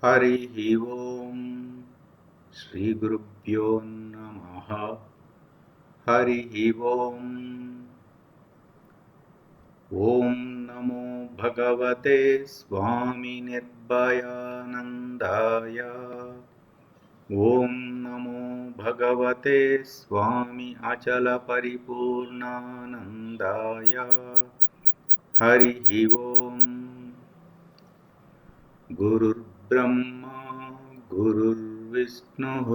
हरिः ओम् श्री गुरुभ्यो नमः। हरिः ओम्। ॐ नमो भगवते स्वामी निर्भयानन्दाय। ॐ नमो भगवते स्वामी अचल परिपूर्णानन्दाय। हरिः ओम्। गुरुर्ब्रह्मा गुरुर्विष्णुः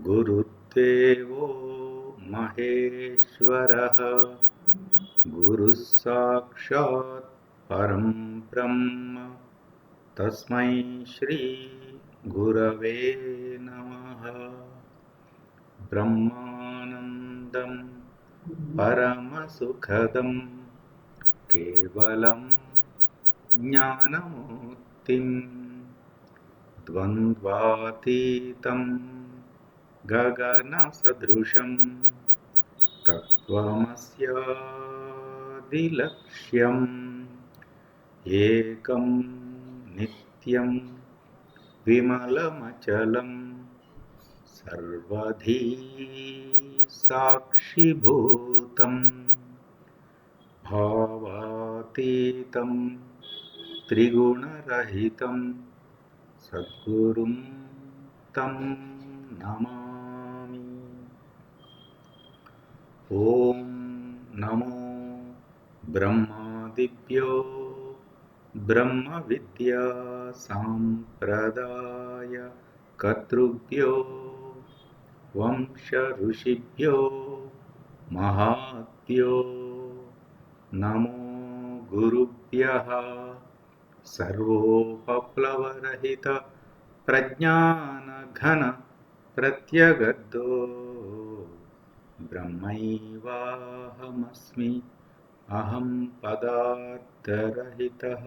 गुरुर्देवो महेश्वरः। गुरुः साक्षात् परं ब्रह्म तस्मै श्री गुरवे नमः। ब्रह्मानन्दं परमसुखदं केवलं ज्ञानमूर्तिं द्वन्द्वातीतं गगनसदृशं तत्त्वमस्यादिलक्ष्यम् एकं नित्यं विमलमचलं सर्वधी साक्षिभूतं भावातीतं त्रिगुणरहितं सद्गुरुं तं नमामि। ॐ नमो ब्रह्मादिभ्यो ब्रह्मविद्या सम्प्रदाय कर्तृभ्यो वंश ऋषिभ्यो महाभ्यो नमो गुरुभ्यः। सर्वोपप्लवरहित प्रज्ञानघन प्रत्यगद्धो ब्रह्मैवाहमस्मि अहं पदार्थरहितः।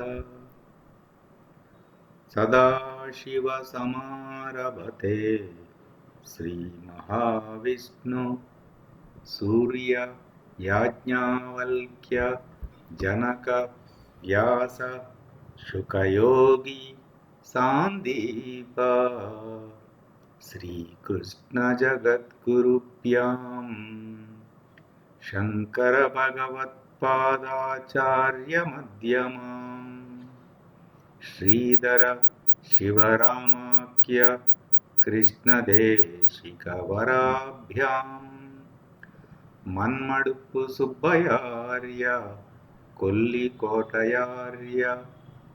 सदाशिवसमारभते श्रीमहाविष्णु सूर्य याज्ञवल्क्य जनक व्यास शुकयोगी सान्दीप श्रीकृष्ण जगद्गुरुभ्यां शंकर भगवत्पादाचार्य मध्यमाम् श्रीधर शिवरामाख्य कृष्णदेशिकवराभ्याम् मन्मडुप्पु सुब्बयार्य कोल्लिकोटयार्य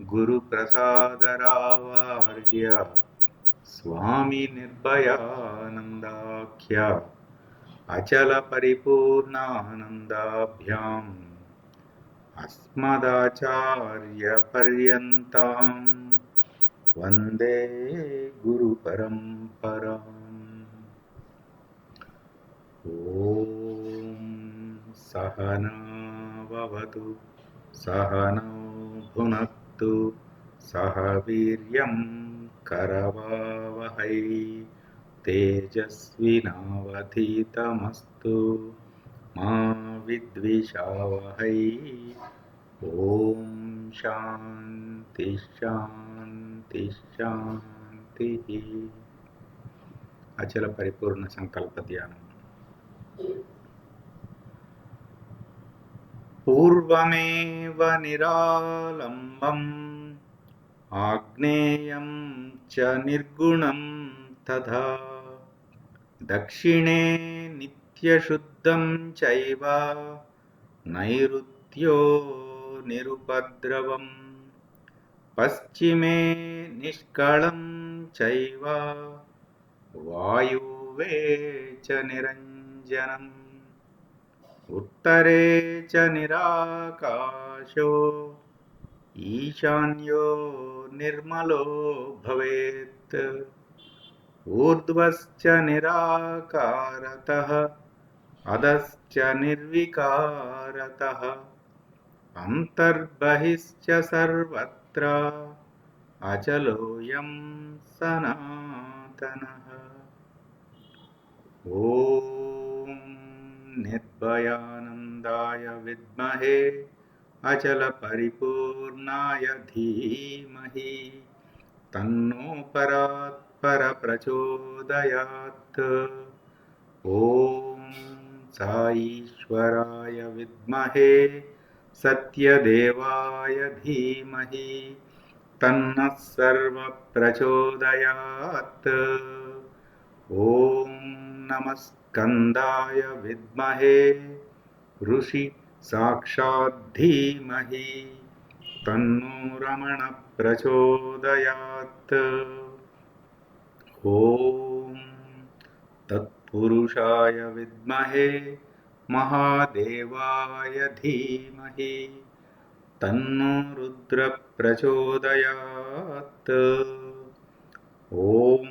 गुरुप्रसादरावार्य स्वामी निर्भयानन्दाख्य अचल परिपूर्णानन्दाभ्याम् अस्मदाचार्यपर्यन्तां वन्दे गुरुपरम्पराम्। ॐ सहना भवतु सहनौ भुनक्तु सह वीर्यं करवावहै तेजस्विनावधीतमस्तु मा विद्विषावहै। ओम शांति शांति शांति। अचल परिपूर्ण संकल्प ध्यानम। पूर्वमेव निरालंबम् आग्नेयं च निर्गुणं तथा दक्षिणे नित्यशुद्धं चैव नैऋत्यो निरुपद्रवम् पश्चिमे निष्कलं चैव वायुवे च निरञ्जनम् उत्तरे च निराकाशो ईशान्यो निर्मलो भवेत् ऊर्ध्वश्च निराकारतः अधश्च निर्विकारतः अन्तर्बहिश्च सर्वत्र अचलोऽयं सनातनः। ॐ निर्भयानन्दाय विद्महे अचल परिपूर्णाय धीमहि తన్నో పరాత్పర ప్రచోదయాత్. ఓం సాయీశ్వరాయ విద్మహే సత్యదేవాయ ధీమహి తన్నః సర్వః ప్రచోదయాత్. ఓం నమస్కందాయ విద్మహే ఋషి సాక్షాత్ ధీమహి తన్నో రమణ ప్రచోదయాత్. ఓం తత్పురుషాయ విద్మహే మహాదేవాయ ధీమహి తన్నో రుద్ర ప్రచోదయాత్. ఓం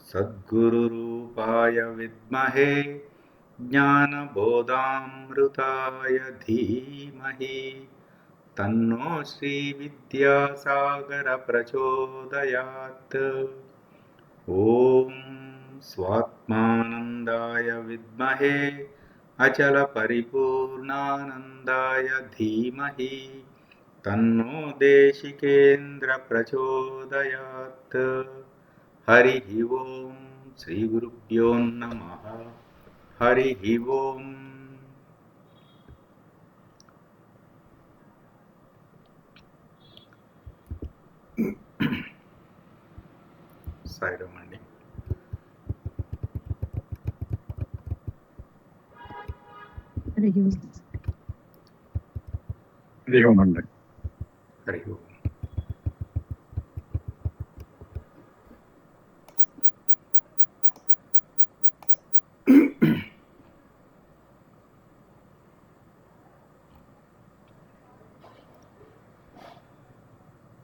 సద్గురురూపాయ విద్మహే జ్ఞానబోధామృతాయ ధీమహి తన్నో శ్రీ విద్యాసాగర ప్రచోదయాత్. ఓం స్వాత్మానందాయ విద్మహే అచల పరిపూర్ణానందాయ ధీమహి తన్నో దేశికేంద్ర ప్రచోదయాత్. హరి ఓం శ్రీ గురుభ్యో నమః. హరి ఓం. సాయిరామ్ అండి. హరి ఓం. హరి ఓం అండి. హరి ఓం.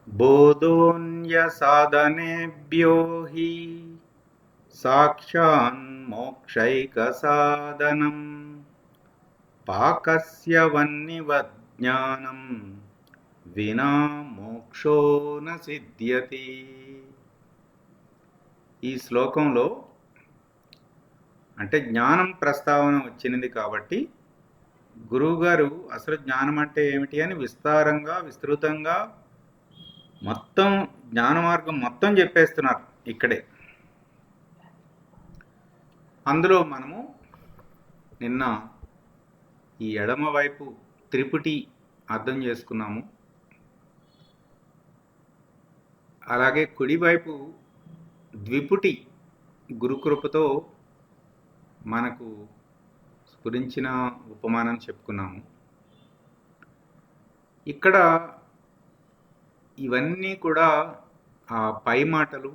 బోధోన్య సాధనేభ్యో హి సాక్షాన్మోక్షైక సాధనం పాకస్య వన్నివజ్ఞానం వినా మోక్షో న సిద్ధ్యతి. ఈ శ్లోకంలో అంటే జ్ఞానం ప్రస్తావన వచ్చినది కాబట్టి గురువుగారు అసలు జ్ఞానం అంటే ఏమిటి అని విస్తృతంగా మొత్తం జ్ఞాన మార్గం మొత్తం చెప్పేస్తున్నారు ఇక్కడే. అందులో మనము నిన్న ఈ ఎడమ వైపు త్రిపుటి అర్థం చేసుకున్నాము, అలాగే కుడివైపు ద్విపుటి గురుకృపతో మనకు స్ఫురించిన ఉపమానం చెప్పుకున్నాము. ఇక్కడ ఇవన్నీ కూడా ఆ పై మాటలు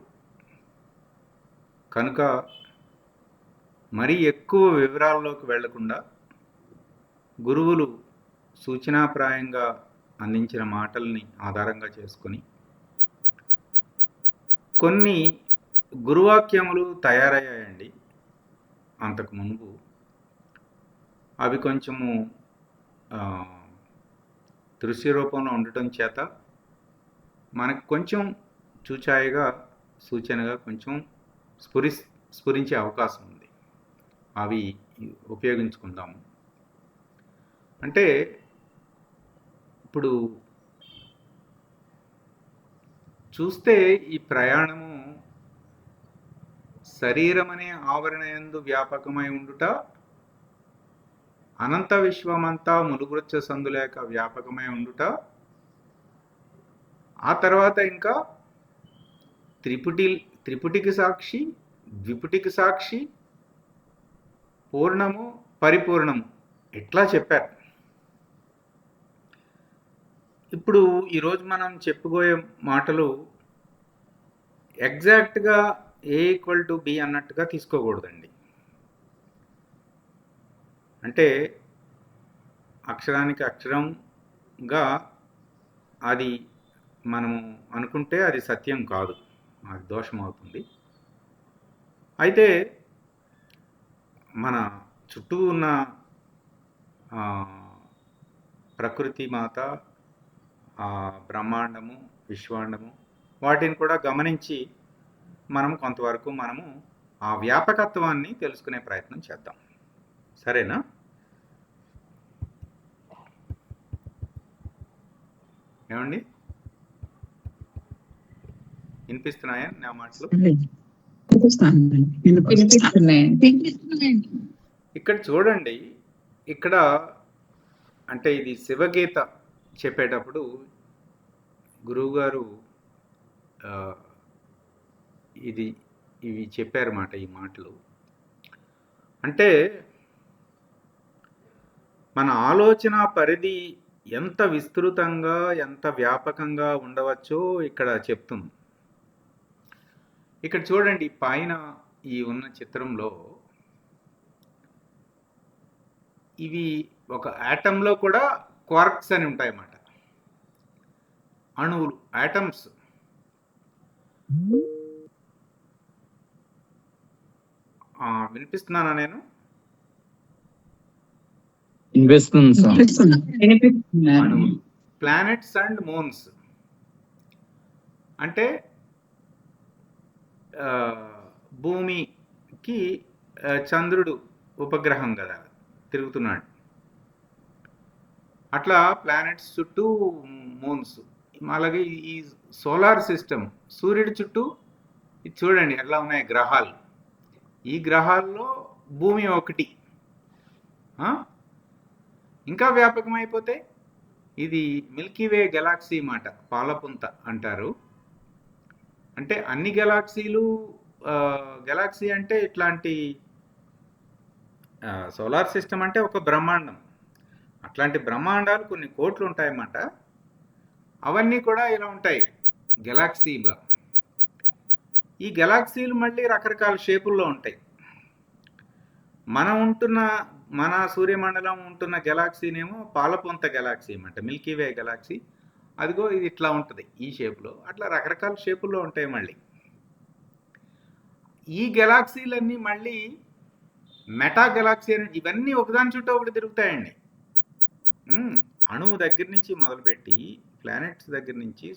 కనుక మరీ ఎక్కువ వివరాల్లోకి వెళ్లకుండా గురువులు సూచనాప్రాయంగా అందించిన మాటల్ని ఆధారంగా చేసుకొని కొన్ని గురువాక్యములు తయారయ్యాయండి అంతకు ముందు. అవి కొంచెము దృశ్య రూపంలో ఉండటం చేత మనకు కొంచెం చూచాయిగా సూచనగా కొంచెం స్ఫురించే అవకాశం ఉంది. అవి ఉపయోగించుకుందాము. అంటే ఇప్పుడు చూస్తే ఈ ప్రయాణము శరీరమనే ఆవరణ యందు వ్యాపకమై ఉండుట, అనంత విశ్వమంతా ములుగురొచ్చ సందులేక వ్యాపకమై ఉండుట, ఆ తర్వాత ఇంకా త్రిపుటికి సాక్షి, ద్విపుటికి సాక్షి, పూర్ణము పరిపూర్ణము ఇట్లా చెప్పారు. ఇప్పుడు ఈరోజు మనం చెప్పుకోయే మాటలు ఎగ్జాక్ట్గా A=B అన్నట్టుగా తీసుకోకూడదండి. అంటే అక్షరానికి అక్షరంగా అది మనము అనుకుంటే అది సత్యం కాదు, అది దోషం అవుతుంది. అయితే మన చుట్టూ ఉన్న ప్రకృతి మాత, బ్రహ్మాండము, విశ్వాండము వాటిని కూడా గమనించి మనం కొంతవరకు మనము ఆ వ్యాపకత్వాన్ని తెలుసుకునే ప్రయత్నం చేద్దాం. సరేనా? ఏమండి? వినిపిస్తున్నాయా నా మాటలు? వినిపిస్తున్నాయండి. ఇక్కడ చూడండి, ఇక్కడ అంటే ఇది శివగీత చెప్పేటప్పుడు గురువుగారు ఆ, ఇవి చెప్పారన్నమాట ఈ మాటలు. అంటే మన ఆలోచన పరిధి ఎంత విస్తృతంగా ఎంత వ్యాపకంగా ఉండవచ్చో ఇక్కడ చెప్తుంది. ఇక్కడ చూడండి పైన ఈ ఉన్న చిత్రంలో ఇవి ఒక ఆటంలో కూడా క్వార్క్స్ అని ఉంటాయన్నమాట, అణువులు, ఆటమ్స్. వినిపిస్తున్నానా నేను? అణువులు, ప్లానెట్స్ అండ్ మూన్స్. అంటే భూమికి చంద్రుడు ఉపగ్రహం కదా, తిరుగుతున్నాడు. అట్లా ప్లానెట్స్ చుట్టూ మూన్స్. అలాగే ఈ సోలార్ సిస్టమ్ సూర్యుడి చుట్టూ ఇది చూడండి ఎట్లా ఉన్నాయి గ్రహాలు. ఈ గ్రహాల్లో భూమి ఒకటి. ఇంకా వ్యాపకమైపోతే ఇది మిల్కీవే గెలాక్సీ మాట, పాలపుంత అంటారు. అంటే అన్ని గెలాక్సీలు, గెలాక్సీ అంటే ఇట్లాంటి సోలార్ సిస్టమ్ అంటే ఒక బ్రహ్మాండం. అట్లాంటి బ్రహ్మాండాలు కొన్ని కోట్లు ఉంటాయన్నమాట. అవన్నీ కూడా ఇలా ఉంటాయి గెలాక్సీగా. ఈ గెలాక్సీలు మళ్ళీ రకరకాల షేపుల్లో ఉంటాయి. మన సూర్యమండలం ఉంటున్న గెలాక్సీనేమో పాలపుంత గెలాక్సీ అన్నమాట, మిల్కీవే గెలాక్సీ. అదిగో ఇది ఇట్లా ఉంటుంది ఈ షేపులో. అట్లా రకరకాల షేపుల్లో ఉంటాయి. మళ్ళీ ఈ గెలాక్సీలన్నీ మళ్ళీ మెటా గెలాక్సీ అని, ఇవన్నీ ఒకదాని చుట్టూ ఒకటి తిరుగుతాయండి. అణువు దగ్గర నుంచి మొదలుపెట్టి ప్లానెట్స్ దగ్గర నుంచి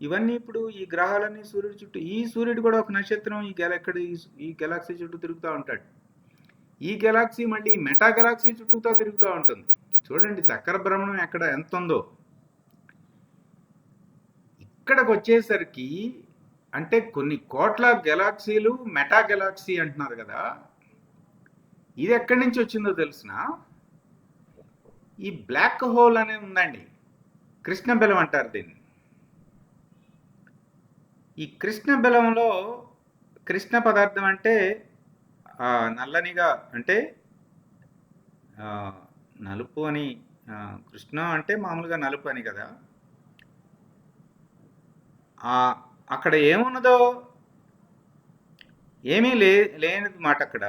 ఇవన్నీ ఇప్పుడు ఈ గ్రహాలన్నీ సూర్యుడి చుట్టూ. ఈ సూర్యుడు కూడా ఒక నక్షత్రం ఈ గెలాక్సీ చుట్టూ తిరుగుతూ ఉంటాడు. ఈ గెలాక్సీ మళ్ళీ మెటా గెలాక్సీ చుట్టూతో తిరుగుతూ ఉంటుంది. చూడండి చక్ర భ్రమణం ఎక్కడ ఎంత ఉందో. ఇక్కడికి వచ్చేసరికి అంటే కొన్ని కోట్ల గెలాక్సీలు మెటా గెలాక్సీ అంటున్నారు కదా. ఇది ఎక్కడి నుంచి వచ్చిందో తెలిసిన, ఈ బ్లాక్ హోల్ అనేది ఉందండి, కృష్ణ బెలం అంటారు దీన్ని. ఈ కృష్ణ బెలంలో కృష్ణ పదార్థం అంటే నల్లనిగా, అంటే నలుపు అని. కృష్ణ అంటే మామూలుగా నలుపు అని కదా. అక్కడ ఏమున్నదో ఏమీ లేనిది మాట. అక్కడ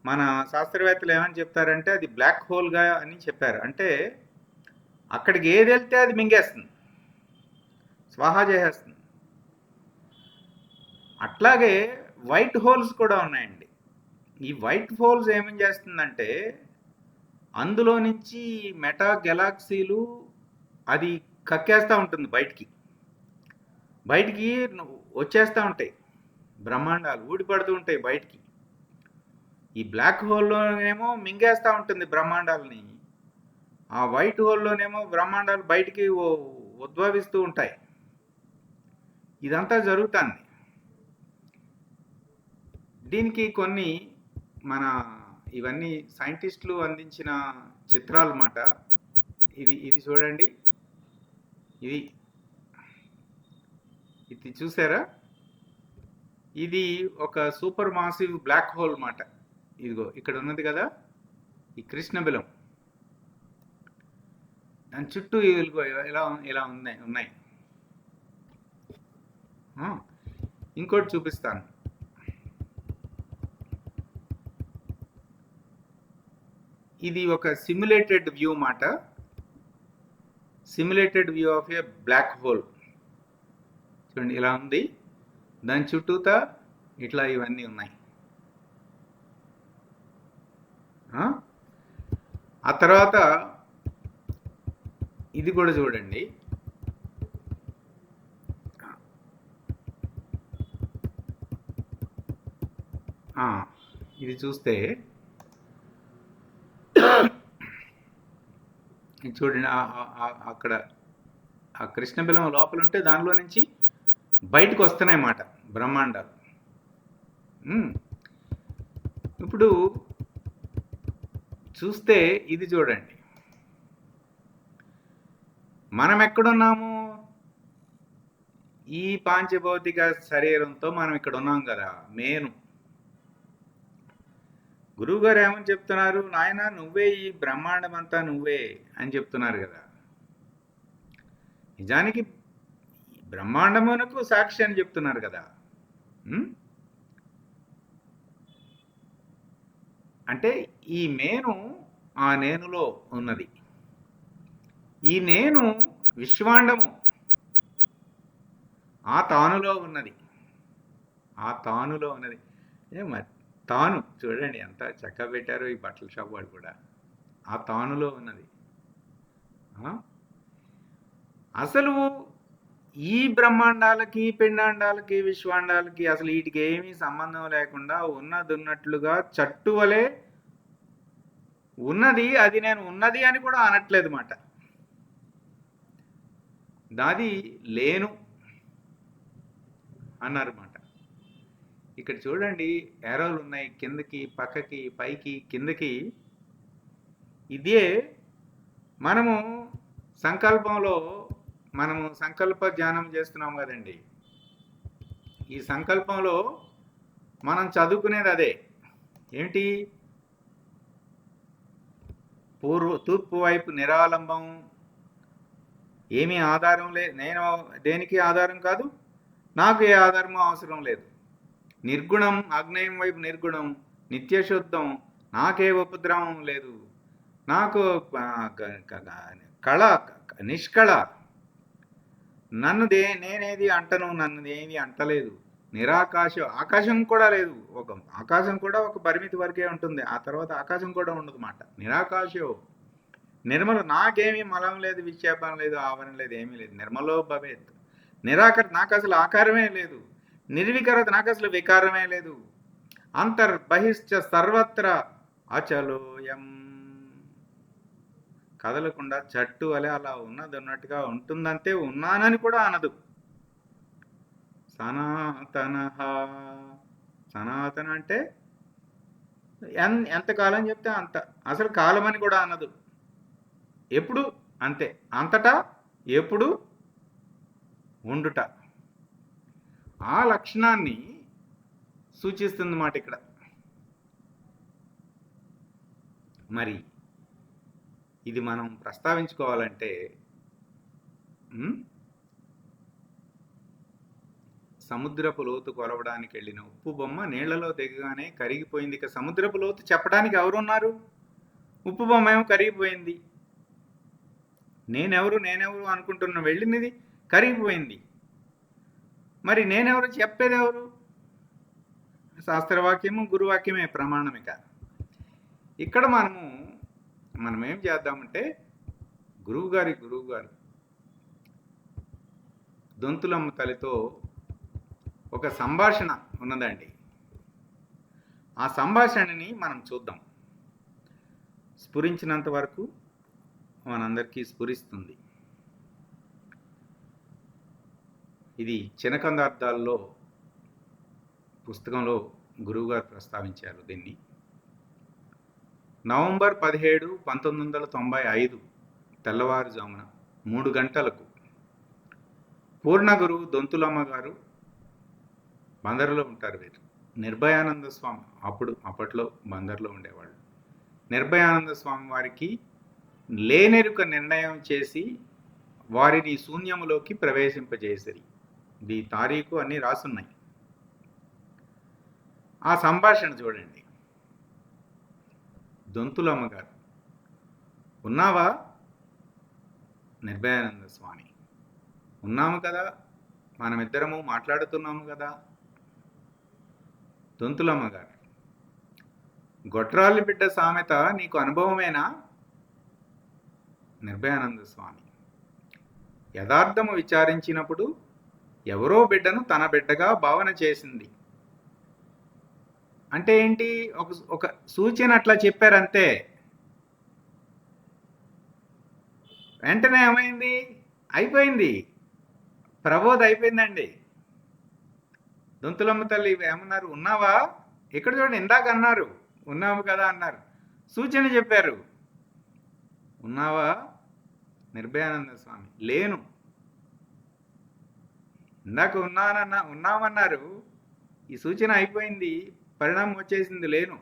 మన శాస్త్రవేత్తలు ఏమని చెప్తారంటే అది బ్లాక్ హోల్గా అని చెప్పారు. అంటే అక్కడికి ఏది వెళ్తే అది మింగేస్తుంది, స్వాహా చేసేస్తుంది. అట్లాగే వైట్ హోల్స్ కూడా ఉన్నాయండి. ఈ వైట్ హోల్స్ ఏమేం చేస్తుందంటే అందులో నుంచి మెటా గెలాక్సీలు అది కక్కేస్తూ ఉంటుంది, బయటికి వచ్చేస్తూ ఉంటాయి. బ్రహ్మాండాలు ఊడిపడుతూ ఉంటాయి బయటికి. ఈ బ్లాక్ హోల్లోనేమో మింగేస్తూ ఉంటుంది బ్రహ్మాండాలని. ఆ వైట్ హోల్లోనేమో బ్రహ్మాండాలు బయటికి ఉద్భవిస్తూ ఉంటాయి. ఇదంతా జరుగుతుంది. దీనికి కొన్ని మన ఇవన్నీ సైంటిస్టులు అందించిన చిత్రాలు అన్నమాట. ఇది చూడండి, ఇది చూసారా? ఇది ఒక సూపర్ మాసివ్ బ్లాక్ హోల్ అన్నమాట. ఇదిగో ఇక్కడ ఉన్నది కదా ఈ కృష్ణ బెలం, దాని చుట్టూ ఇలా ఉన్నాయి. ఇంకోటి చూపిస్తాను. ఇది ఒక సిమ్యులేటెడ్ వ్యూ మాట, simulated view of a black hole. చూడండి ఇలా ఉంది, దాని చుట్టూతా ఇట్లా ఇవన్నీ ఉన్నాయి. ఆ తర్వాత ఇది కూడా చూడండి. ఇది చూస్తే చూడండి, అక్కడ ఆ కృష్ణ బెలం లోపల ఉంటే దానిలో నుంచి బయటకు వస్తున్నాయన్నమాట బ్రహ్మాండాలు. ఉమ్. ఇప్పుడు చూస్తే ఇది చూడండి, మనం ఎక్కడున్నాము? ఈ పాంచభౌతిక శరీరంతో మనం ఇక్కడ ఉన్నాం కదా. మేను గురువుగారు ఏమని చెప్తున్నారు? నాయన నువ్వే ఈ బ్రహ్మాండం అంతా నువ్వే అని చెప్తున్నారు కదా. నిజానికి బ్రహ్మాండమునకు సాక్షి అని చెప్తున్నారు కదా. ఉమ్? అంటే ఈ నేను ఆ నేనులో ఉన్నది. ఈ నేను విశ్వాండము ఆ తానులో ఉన్నది. ఆ తానులో ఉన్నది. మరి తాను చూడండి ఎంత చక్కగా పెట్టారో ఈ బట్టల షాప్ వాడు కూడా. ఆ తానులో ఉన్నది. అసలు ఈ బ్రహ్మాండాలకి, పిండాండాలకి, విశ్వాండాలకి అసలు వీటికి ఏమీ సంబంధం లేకుండా ఉన్నది ఉన్నట్లుగా చట్టువలే ఉన్నది. అది నేను ఉన్నది అని కూడా అనట్లేదు మాట. దాది లేను అన్నారు మాట. ఇక్కడ చూడండి ఏరోలు ఉన్నాయి, కిందకి, పక్కకి, పైకి, కిందకి. ఇదే మనము సంకల్పంలో మనము సంకల్ప ధ్యానం చేస్తున్నాం కదండి. ఈ సంకల్పంలో మనం చదువుకునేది అదే. ఏంటి? తూర్పు వైపు నిరాలంబం, ఏమీ ఆధారం లేదు, నేను దేనికి ఆధారం కాదు, నాకు ఏ ఆధారము అవసరం లేదు. నిర్గుణం, ఆగ్నేయం వైపు నిర్గుణం, నిత్యశుద్ధం, నాకే ఉపద్రవం లేదు, నాకు కళ నిష్కళ, నేనేది అంటను, నన్ను ఏది అంటలేదు. ఆకాశం కూడా లేదు. ఆకాశం కూడా ఒక పరిమితి వరకే ఉంటుంది, ఆ తర్వాత ఆకాశం కూడా ఉండదు మాట. నిరాకాశో నిర్మల, నాకేమీ మలం లేదు, విక్షేపం లేదు, ఆవరణ లేదు, ఏమీ లేదు. నిర్మలో భవేత్. నాకు అసలు ఆకారమే లేదు. నిర్వికారత, నాకు అసలు వికారమే లేదు. అంతర్బహిశ్చ సర్వత్ర అచలోయం, కదలకుండా చట్టు వలె అలా ఉన్నది ఉన్నట్టుగా ఉంటుందంటే ఉన్నానని కూడా అనదు. సనాతన. సనాతన అంటే ఎంతకాలం చెప్తే అంత. అసలు కాలం అని కూడా అనదు. ఎప్పుడు అంతే, అంతటా ఎప్పుడు ఉండుట. ఆ లక్షణాన్ని సూచిస్తుంది మాట ఇక్కడ. మరి ఇది మనం ప్రస్తావించుకోవాలంటే సముద్రపు లోతు కొలవడానికి వెళ్ళిన ఉప్పు బొమ్మ నీళ్లలో దిగగానే కరిగిపోయింది. ఇక సముద్రపు లోతు చెప్పడానికి ఎవరున్నారు? ఉప్పు బొమ్మ ఏమో కరిగిపోయింది. నేనెవరు అనుకుంటున్న వెళ్ళినది కరిగిపోయింది. మరి నేనెవరు చెప్పేది ఎవరు? శాస్త్రవాక్యము, గురువాక్యమే ప్రమాణమిక. ఇక్కడ మనం ఏం చేద్దామంటే, గురువుగారు దొంతులమ్మ తల్లితో ఒక సంభాషణ ఉన్నదండి. ఆ సంభాషణని మనం చూద్దాం. స్ఫురించినంత వరకు మనందరికీ స్ఫురిస్తుంది. ఇది చినకందార్థాల్లో పుస్తకంలో గురువుగారు ప్రస్తావించారు దీన్ని. నవంబర్ 17, 1995 తెల్లవారుజామున 3 గంటలకు పూర్ణ గురువు దొంతులమ్మ గారు, బందర్లో ఉంటారు వీరు, నిర్భయానంద స్వామి అప్పట్లో బందర్లో ఉండేవాళ్ళు. నిర్భయానంద స్వామి వారికి లేనెరుక నిర్ణయం చేసి వారిని శూన్యములోకి ప్రవేశింపజేసిరి. ఈ తారీఖు అన్నీ రాసున్నాయి. ఆ సంభాషణ చూడండి. దొంతులమ్మ గారు, ఉన్నావా? నిర్భయానంద స్వామి, ఉన్నాము కదా, మనమిద్దరము మాట్లాడుతున్నాము కదా. దొంతులమ్మ గారు, గొట్రాలి బిడ్డ సామెత నీకు అనుభవమేనా? నిర్భయానంద స్వామి, యథార్థము విచారించినప్పుడు ఎవరో బిడ్డను తన బిడ్డగా భావన చేసింది. అంటే ఏంటి? ఒక సూచన అట్లా చెప్పారంతే. వెంటనే ఏమైంది? అయిపోయింది, ప్రబోధ అయిపోయిందండి. దొంతులమ్మ తల్లి ఏమన్నారు? ఉన్నావా? ఇక్కడ చూడండి, ఇందాక అన్నారు ఉన్నావు కదా అన్నారు, సూచన చెప్పారు. ఉన్నావా? నిర్భయానంద స్వామి లేను. ఇందాక ఉన్నామన్నారు, ఈ సూచన అయిపోయింది, పరిణామం వచ్చేసింది, లేను.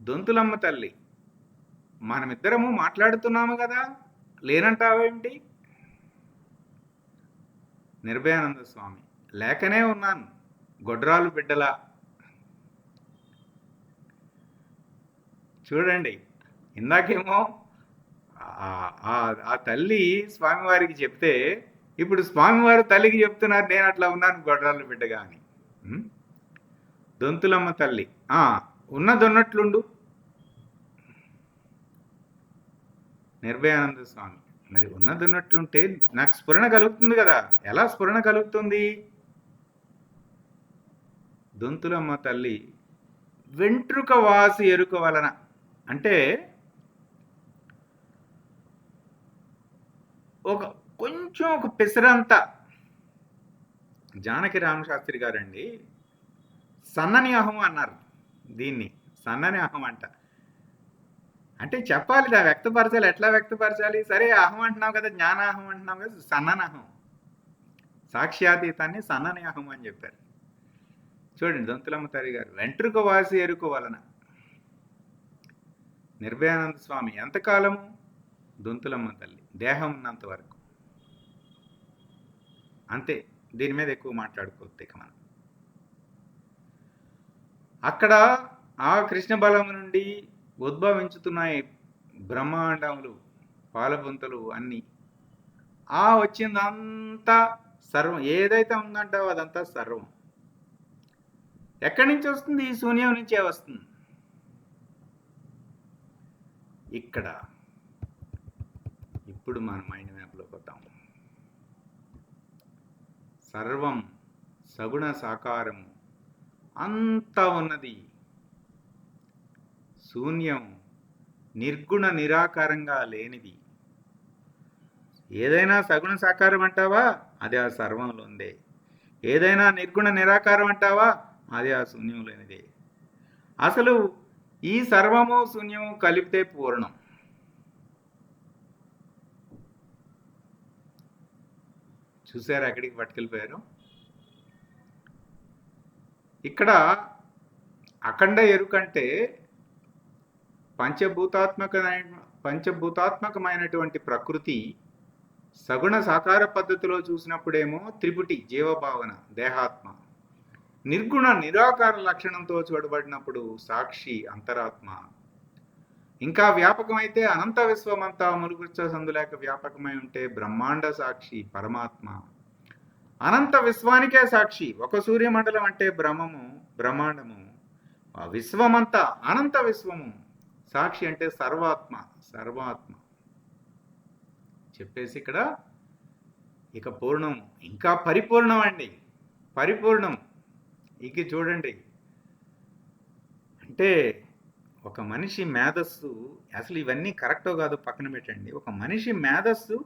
దొంతులమ్మ తల్లి మనమిద్దరము మాట్లాడుతున్నాము కదా, లేనంటావేమిటి? నిర్భయానంద స్వామి లేకనే ఉన్నాను, గొడ్రాలు బిడ్డలా. చూడండి, ఇందాకేమో ఆ తల్లి స్వామివారికి చెప్తే, ఇప్పుడు స్వామివారు తల్లికి చెప్తున్నారు నేను అట్లా ఉన్నాను గొడ్రాలు బిడ్డగా అని. దొంతులమ్మ తల్లి ఉన్నదొన్నట్లుండు. నిర్భయానంద స్వామి మరి ఉన్నదొన్నట్లుంటే నాకు స్ఫురణ కలుగుతుంది కదా. ఎలా స్ఫురణ కలుగుతుంది? దొంతులమ్మ తల్లి వెంట్రుక వాసి ఎరుక వలన, అంటే కొంచెం ఒక పెసరంత. జానకి రామశాస్త్రి గారండి సన్నని అహం అన్నారు దీన్ని. సన్నని అహం అంటే చెప్పాలి, వ్యక్తపరచాలి. ఎట్లా వ్యక్తపరచాలి? సరే అహం అంటున్నావు కదా, జ్ఞానాహం అంటున్నావు కదా, సన్ననహం, సాక్ష్యాతీతాన్ని సన్నని అహం అని చెప్పారు. చూడండి, దొంతులమ్మ తల్లి గారు వెంట్రుక వాసి ఎరుక వలన. నిర్భయానంద స్వామి ఎంతకాలము? దొంతులమ్మ తల్లి దేహం ఉన్నంత వరకు అంతే. దీని మీద ఎక్కువ మాట్లాడుకోవద్దు ఇక మనం. అక్కడ ఆ కృష్ణ బలం నుండి ఉద్భవించుతున్నాయి బ్రహ్మాండములు, పాలపుంతలు అన్నీ. వచ్చిందంతా సర్వం, ఏదైతే ఉందంటావో అదంతా సర్వం. ఎక్కడి నుంచి వస్తుంది? ఈ శూన్యం నుంచే వస్తుంది. ఇక్కడ ఇప్పుడు మన మైండ్ మ్యాప్లోకి వద్దాం. సర్వం సగుణ సాకారము అంతా ఉన్నది, శూన్యం నిర్గుణ నిరాకారంగా లేనిది. ఏదైనా సగుణ సాకారం అంటావా, అది ఆ సర్వంలో ఉందే. ఏదైనా నిర్గుణ నిరాకారం అంటావా, అది ఆ శూన్యం లేనిదే. అసలు ఈ సర్వము శూన్యము కలిపితే పూర్ణం. చూసారు ఎక్కడికి పట్టుకెళ్ళిపోయారు? ఇక్కడ అఖండ ఎరుకంటే పంచభూతాత్మకమైనటువంటి ప్రకృతి సగుణ సాకార పద్ధతిలో చూసినప్పుడేమో త్రిపుటి జీవభావన దేహాత్మ, నిర్గుణ నిరాకార లక్షణంతో చూడబడినప్పుడు సాక్షి అంతరాత్మ, ఇంకా వ్యాపకమైతే అనంత విశ్వమంతా ములుగుచ్చ సందులేక వ్యాపకమై ఉంటే బ్రహ్మాండ సాక్షి పరమాత్మ, అనంత విశ్వానికే సాక్షి. ఒక సూర్యమండలం అంటే బ్రహ్మాండము, ఆ విశ్వమంతా అనంత విశ్వము. సాక్షి అంటే సర్వాత్మ చెప్పేసి ఇక్కడ ఇక పూర్ణం, ఇంకా పరిపూర్ణం అండి, పరిపూర్ణం. ఇక చూడండి, అంటే ఒక మనిషి మేధస్సు, అసలు ఇవన్నీ కరెక్టో కాదు పక్కన పెట్టండి. ఒక మనిషి మేధస్సు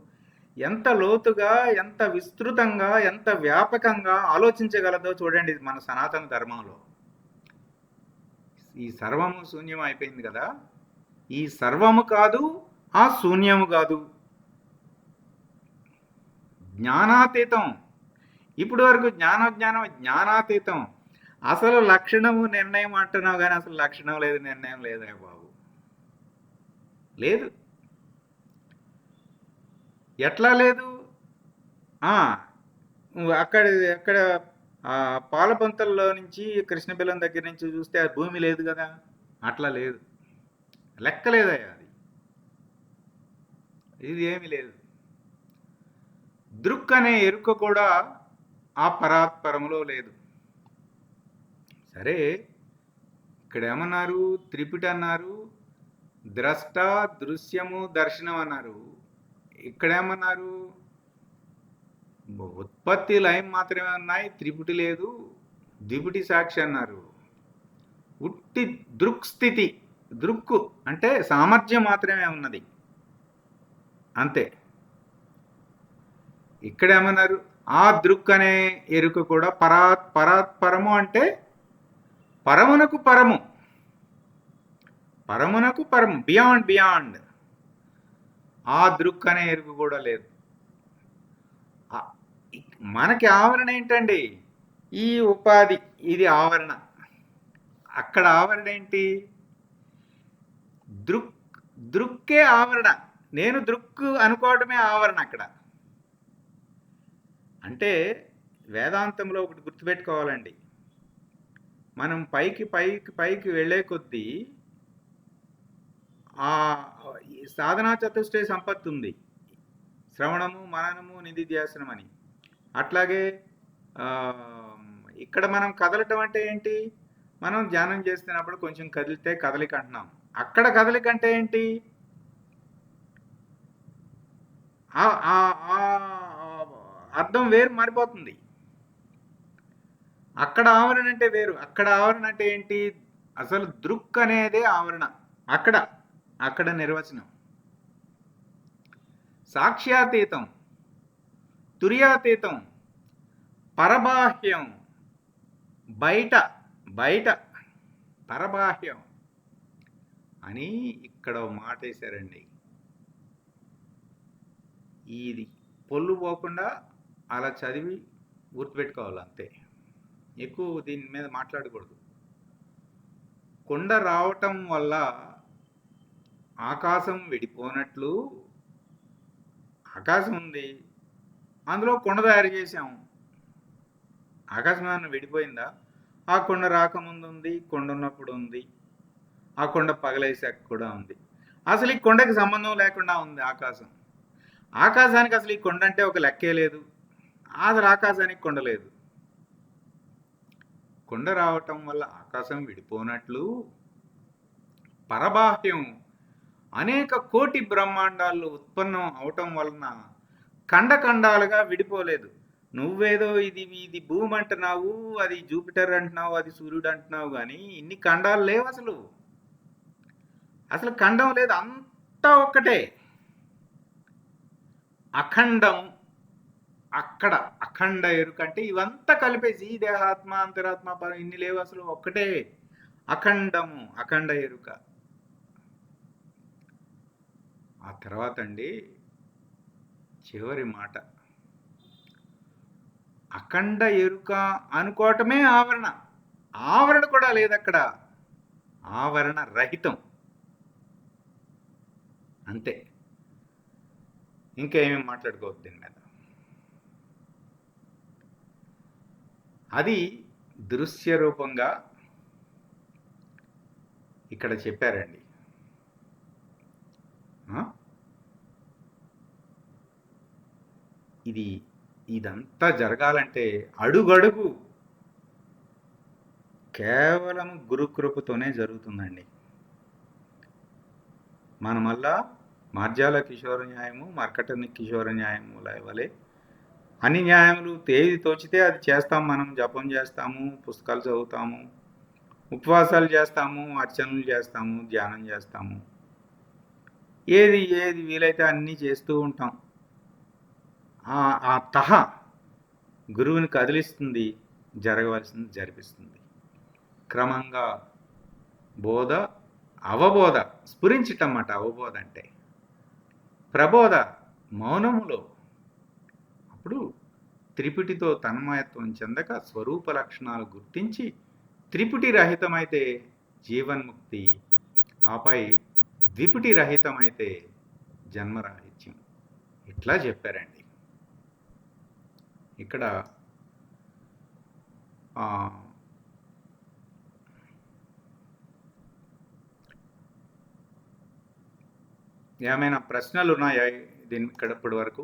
ఎంత లోతుగా, ఎంత విస్తృతంగా, ఎంత వ్యాపకంగా ఆలోచించగలదో చూడండి మన సనాతన ధర్మంలో. ఈ సర్వము శూన్యం అయిపోయింది కదా, ఈ సర్వము కాదు, ఆ శూన్యము కాదు, జ్ఞానాతీతం. ఇప్పుడు వరకు జ్ఞానాతీతం. అసలు లక్షణము నిర్ణయం అంటున్నావు కానీ అసలు లక్షణం లేదు, నిర్ణయం లేదే బాబు, లేదు. ఎట్లా లేదు? అక్కడ పాలపంతల్లో నుంచి కృష్ణబిలం దగ్గర నుంచి చూస్తే ఆ భూమి లేదు కదా, అట్లా లేదు, లెక్కలేదయ్యా అది, ఇది ఏమీ లేదు. దృక్ అనే ఎరుక కూడా ఆ పరాత్పరములో లేదు. సరే, ఇక్కడ ఏమన్నారు? త్రిపుటి అన్నారు, ద్రష్ట దృశ్యము దర్శనం అన్నారు. ఇక్కడేమన్నారు? ఉత్పత్తి లయం మాత్రమే ఉన్నాయి, త్రిపుటి లేదు, ద్విపుటి సాక్షి అన్నారు. ఉట్టి దృక్ స్థితి, దృక్కు అంటే సామర్థ్యం మాత్రమే ఉన్నది, అంతే. ఇక్కడేమన్నారు? ఆ దృక్ అనే ఎరుక కూడా పరము అంటే పరమునకు పరము, పరమునకు పరము, బియాండ్. ఆ దృక్ అనే ఎరుక కూడా లేదు. మనకి ఆవరణ ఏంటండి? ఈ ఉపాధి, ఇది ఆవరణ. అక్కడ ఆవరణ ఏంటి? దృక్కే ఆవరణ. నేను దృక్కు అనుకోవటమే ఆవరణ అక్కడ. అంటే వేదాంతంలో ఒకటి గుర్తుపెట్టుకోవాలండి. మనం పైకి వెళ్ళే కొద్దీ ఆ సాధనా చతుష్టయ సంపత్తి ఉంది. శ్రవణము, మననము, నిధిధ్యాసనం అని. అట్లాగే ఇక్కడ మనం కదలటం అంటే ఏంటి? మనం ధ్యానం చేస్తున్నప్పుడు కొంచెం కదిలితే కదలిక అంటున్నాం. అక్కడ కదలిక అంటే ఏంటి? అర్థం వేరు మారిపోతుంది. అక్కడ ఆవరణ అంటే వేరు. అక్కడ ఆవరణ అంటే ఏంటి? అసలు దృక్ అనేదే ఆవరణ. అక్కడ నిర్వచనం. సాక్ష్యాతీతం, తుర్యాతీతం, పరబాహ్యం, బయట పరబాహ్యం అని ఇక్కడ మాట వేశారండి. ఇది పొల్లు పోకుండా అలా చదివి గుర్తుపెట్టుకోవాలి అంతే. ఎక్కువ దీని మీద మాట్లాడకూడదు. కొండ రావటం వల్ల ఆకాశం విడిపోనట్లు, ఆకాశం ఉంది, అందులో కొండ తయారు చేసాము. ఆకాశం ఏమన్నా విడిపోయిందా? ఆ కొండ రాకముందు ఉంది, కొండ ఉన్నప్పుడు ఉంది, ఆ కొండ పగలేసాక కూడా ఉంది. అసలు ఈ కొండకి సంబంధం లేకుండా ఉంది ఆకాశం. ఆకాశానికి అసలు ఈ కొండ అంటే ఒక లెక్కే లేదు. అసలు ఆకాశానికి కొండ లేదు. కొండ రావటం వల్ల ఆకాశం విడిపోనట్లు పరబాహ్యం అనేక కోటి బ్రహ్మాండాలు ఉత్పన్నం అవటం వలన ఖండాలుగా విడిపోలేదు. నువ్వేదో ఇది భూమి అంటున్నావు, అది జూపిటర్ అంటున్నావు, అది సూర్యుడు అంటున్నావు, కానీ ఇన్ని ఖండాలు లేవు. అసలు ఖండం లేదు, అంతా ఒక్కటే. అఖండం. అక్కడ అఖండ ఎరుక అంటే ఇవంతా కలిపేసి దేహాత్మ, అంతరాత్మ, పరం ఇన్ని లేవు, అసలు ఒక్కటే అఖండము, అఖండ ఎరుక. ఆ తర్వాత అండి చివరి మాట, అఖండ ఎరుక అనుకోవటమే ఆవరణ. ఆవరణ కూడా లేదు అక్కడ, ఆవరణ రహితం అంతే. ఇంకేమీ మాట్లాడుకోవద్దు దీని మీద. అది దృశ్య రూపంగా ఇక్కడ చెప్పారండి. ఇదంతా జరగాలంటే అడుగడుగు కేవలం గురుకృపతోనే జరుగుతుందండి. మనమల్లా మార్జాల కిషోర న్యాయము, మర్కటని కిషోర న్యాయము వలె అన్ని న్యాయములు తేదీ తోచితే అది చేస్తాం. మనం జపం చేస్తాము, పుస్తకాలు చదువుతాము, ఉపవాసాలు చేస్తాము, అర్చనలు చేస్తాము, ధ్యానం చేస్తాము, ఏది వీలైతే అన్నీ చేస్తూ ఉంటాం. ఆ గురువుని కదిలిస్తుంది, జరగవలసింది జరిపిస్తుంది. క్రమంగా బోధ, అవబోధ స్ఫురించటమాట. అవబోధ అంటే ప్రబోధ మౌనములో. అప్పుడు త్రిపుటితో తన్మయత్వం చెందక స్వరూప లక్షణాలు గుర్తించి త్రిపుటి రహితమైతే జీవన్ముక్తి, ఆపై ద్విపుటి రహితమైతే జన్మరాహిత్యం. ఇట్లా చెప్పారండి. ఇక్కడ ఏమైనా ప్రశ్నలు ఉన్నాయా దీని ఇప్పటి వరకు?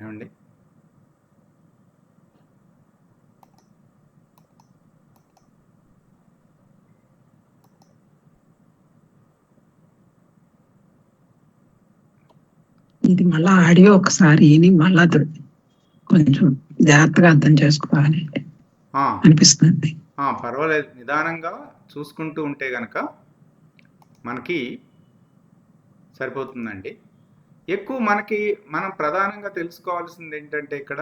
ఏమండి? ఇది మళ్ళా ఆడియో ఒకసారి మళ్ళా కొంచెం జాగ్రత్తగా అర్థం చేసుకోవాలి అనిపిస్తుంది. పర్వాలేదు, నిదానంగా చూసుకుంటూ ఉంటే గనక మనకి సరిపోతుందండి. ఎక్కువ మనం ప్రధానంగా తెలుసుకోవాల్సింది ఏంటంటే ఇక్కడ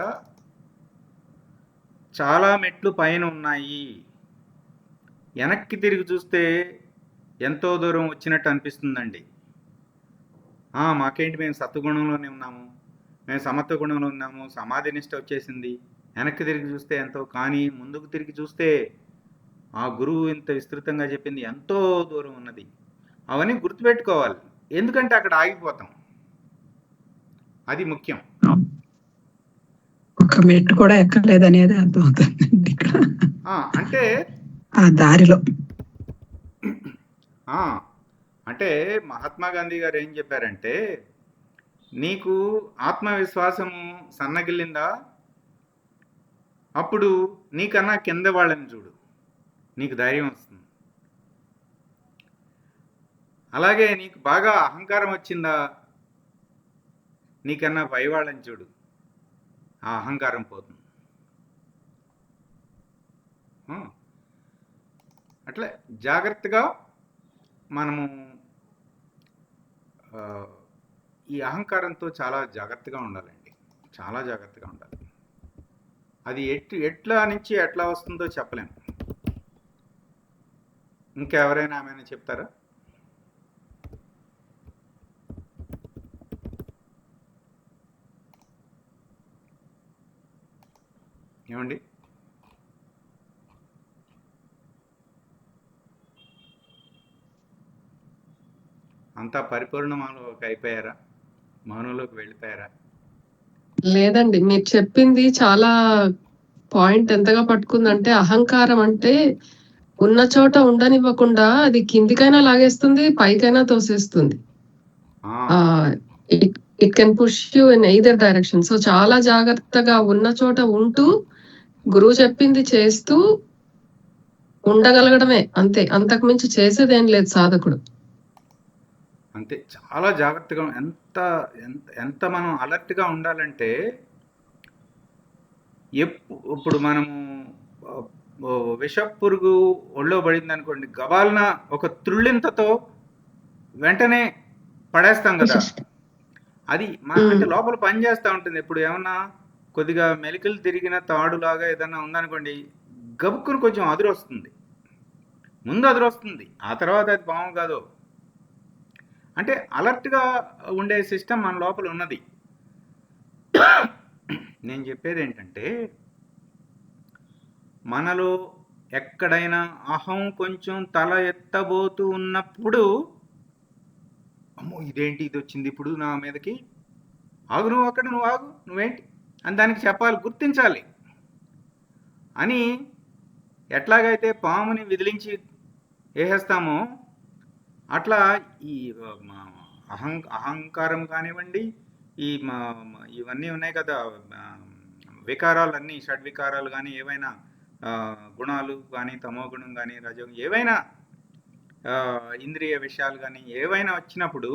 చాలా మెట్లు పైన ఉన్నాయి. వెనక్కి తిరిగి చూస్తే ఎంతో దూరం వచ్చినట్టు అనిపిస్తుందండి. మాకేంటి, మేము సత్వగుణంలోనే ఉన్నాము, మేము సమత్వ గుణంలో ఉన్నాము, సమాధి నిష్ట వచ్చేసింది. వెనక్కి తిరిగి చూస్తే ఎంతో, కానీ ముందుకు తిరిగి చూస్తే ఆ గురువు ఇంత విస్తృతంగా చెప్పింది ఎంతో దూరం ఉన్నది. అవన్నీ గుర్తుపెట్టుకోవాలి, ఎందుకంటే అక్కడ ఆగిపోతాం. అది ముఖ్యం. ఒక మెట్టు కూడా ఎక్కలేదనేది అర్థమవుతుందండి ఇక్కడ అంటే ఆ దారిలో. అంటే మహాత్మా గాంధీ గారు ఏం చెప్పారంటే, నీకు ఆత్మవిశ్వాసము సన్నగిల్లిందా, అప్పుడు నీకన్నా కింద వాళ్ళని చూడు, నీకు ధైర్యం వస్తుంది. అలాగే నీకు బాగా అహంకారం వచ్చిందా, నీకన్నా పై వాళ్ళని చూడు, ఆ అహంకారం పోతుంది. అట్లా జాగ్రత్తగా మనము ఈ అహంకారంతో చాలా జాగ్రత్తగా ఉండాలండి, చాలా జాగ్రత్తగా ఉండాలి. అది ఎట్లా నుంచి ఎట్లా వస్తుందో చెప్పలేము. ఇంకెవరైనా ఏమైనా చెప్తారా? ఏమండి? అంతా పరిపూర్ణంలోకి అయిపోయారా? మౌనంలోకి వెళ్ళిపోయారా? లేదండి, మీరు చెప్పింది చాలా పాయింట్ ఎంతగా పట్టుకుందంటే, అహంకారం అంటే ఉన్న చోట ఉండనివ్వకుండా అది కిందికైనా లాగేస్తుంది, పైకైనా తోసేస్తుంది. It can push you in either direction. So చాలా జాగ్రత్తగా ఉన్న చోట ఉంటూ గురువు చెప్పింది చేస్తూ ఉండగలగడమే, అంతే. అంతకు మించి చేసేదేం లేదు సాధకుడు. అంతే, చాలా జాగ్రత్తగా. ఎంత ఎంత ఎంత మనం అలర్ట్గా ఉండాలంటే, ఇప్పుడు మనము విషపురుగు ఒళ్ళో పడింది అనుకోండి, గబాలన ఒక త్రుళ్ళింతతో వెంటనే పడేస్తాం కదా. అది అంటే లోపల పని చేస్తూ ఉంటుంది. ఇప్పుడు ఏమన్నా కొద్దిగా మెలికలు తిరిగిన తాడులాగా ఏదన్నా ఉందనుకోండి, గబుక్కుని కొంచెం అదురొస్తుంది, ముందు అదురొస్తుంది, ఆ తర్వాత అది పాము కాదు. అంటే అలర్ట్గా ఉండే సిస్టమ్ మన లోపల ఉన్నది. నేను చెప్పేది ఏంటంటే, మనలో ఎక్కడైనా అహం కొంచెం తల ఎత్తబోతూ ఉన్నప్పుడు, అమ్మో ఇదేంటి, ఇది వచ్చింది ఇప్పుడు నా మీదకి, ఆగు నువ్వు, అక్కడ నువ్వు ఆగు, నువ్వేంటి అని దానికి చెప్పాలి, గుర్తించాలి. అని ఎట్లాగైతే పాముని విదిలించి వేసేస్తామో అట్లా ఈ అహంకారం కానివ్వండి, ఇవన్నీ ఉన్నాయి కదా, వికారాలన్నీ, షడ్వికారాలు కానీ, ఏవైనా గుణాలు కానీ, తమో గుణం కానీ, రజోగుణం, ఏవైనా ఇంద్రియ విషయాలు కానీ ఏవైనా వచ్చినప్పుడు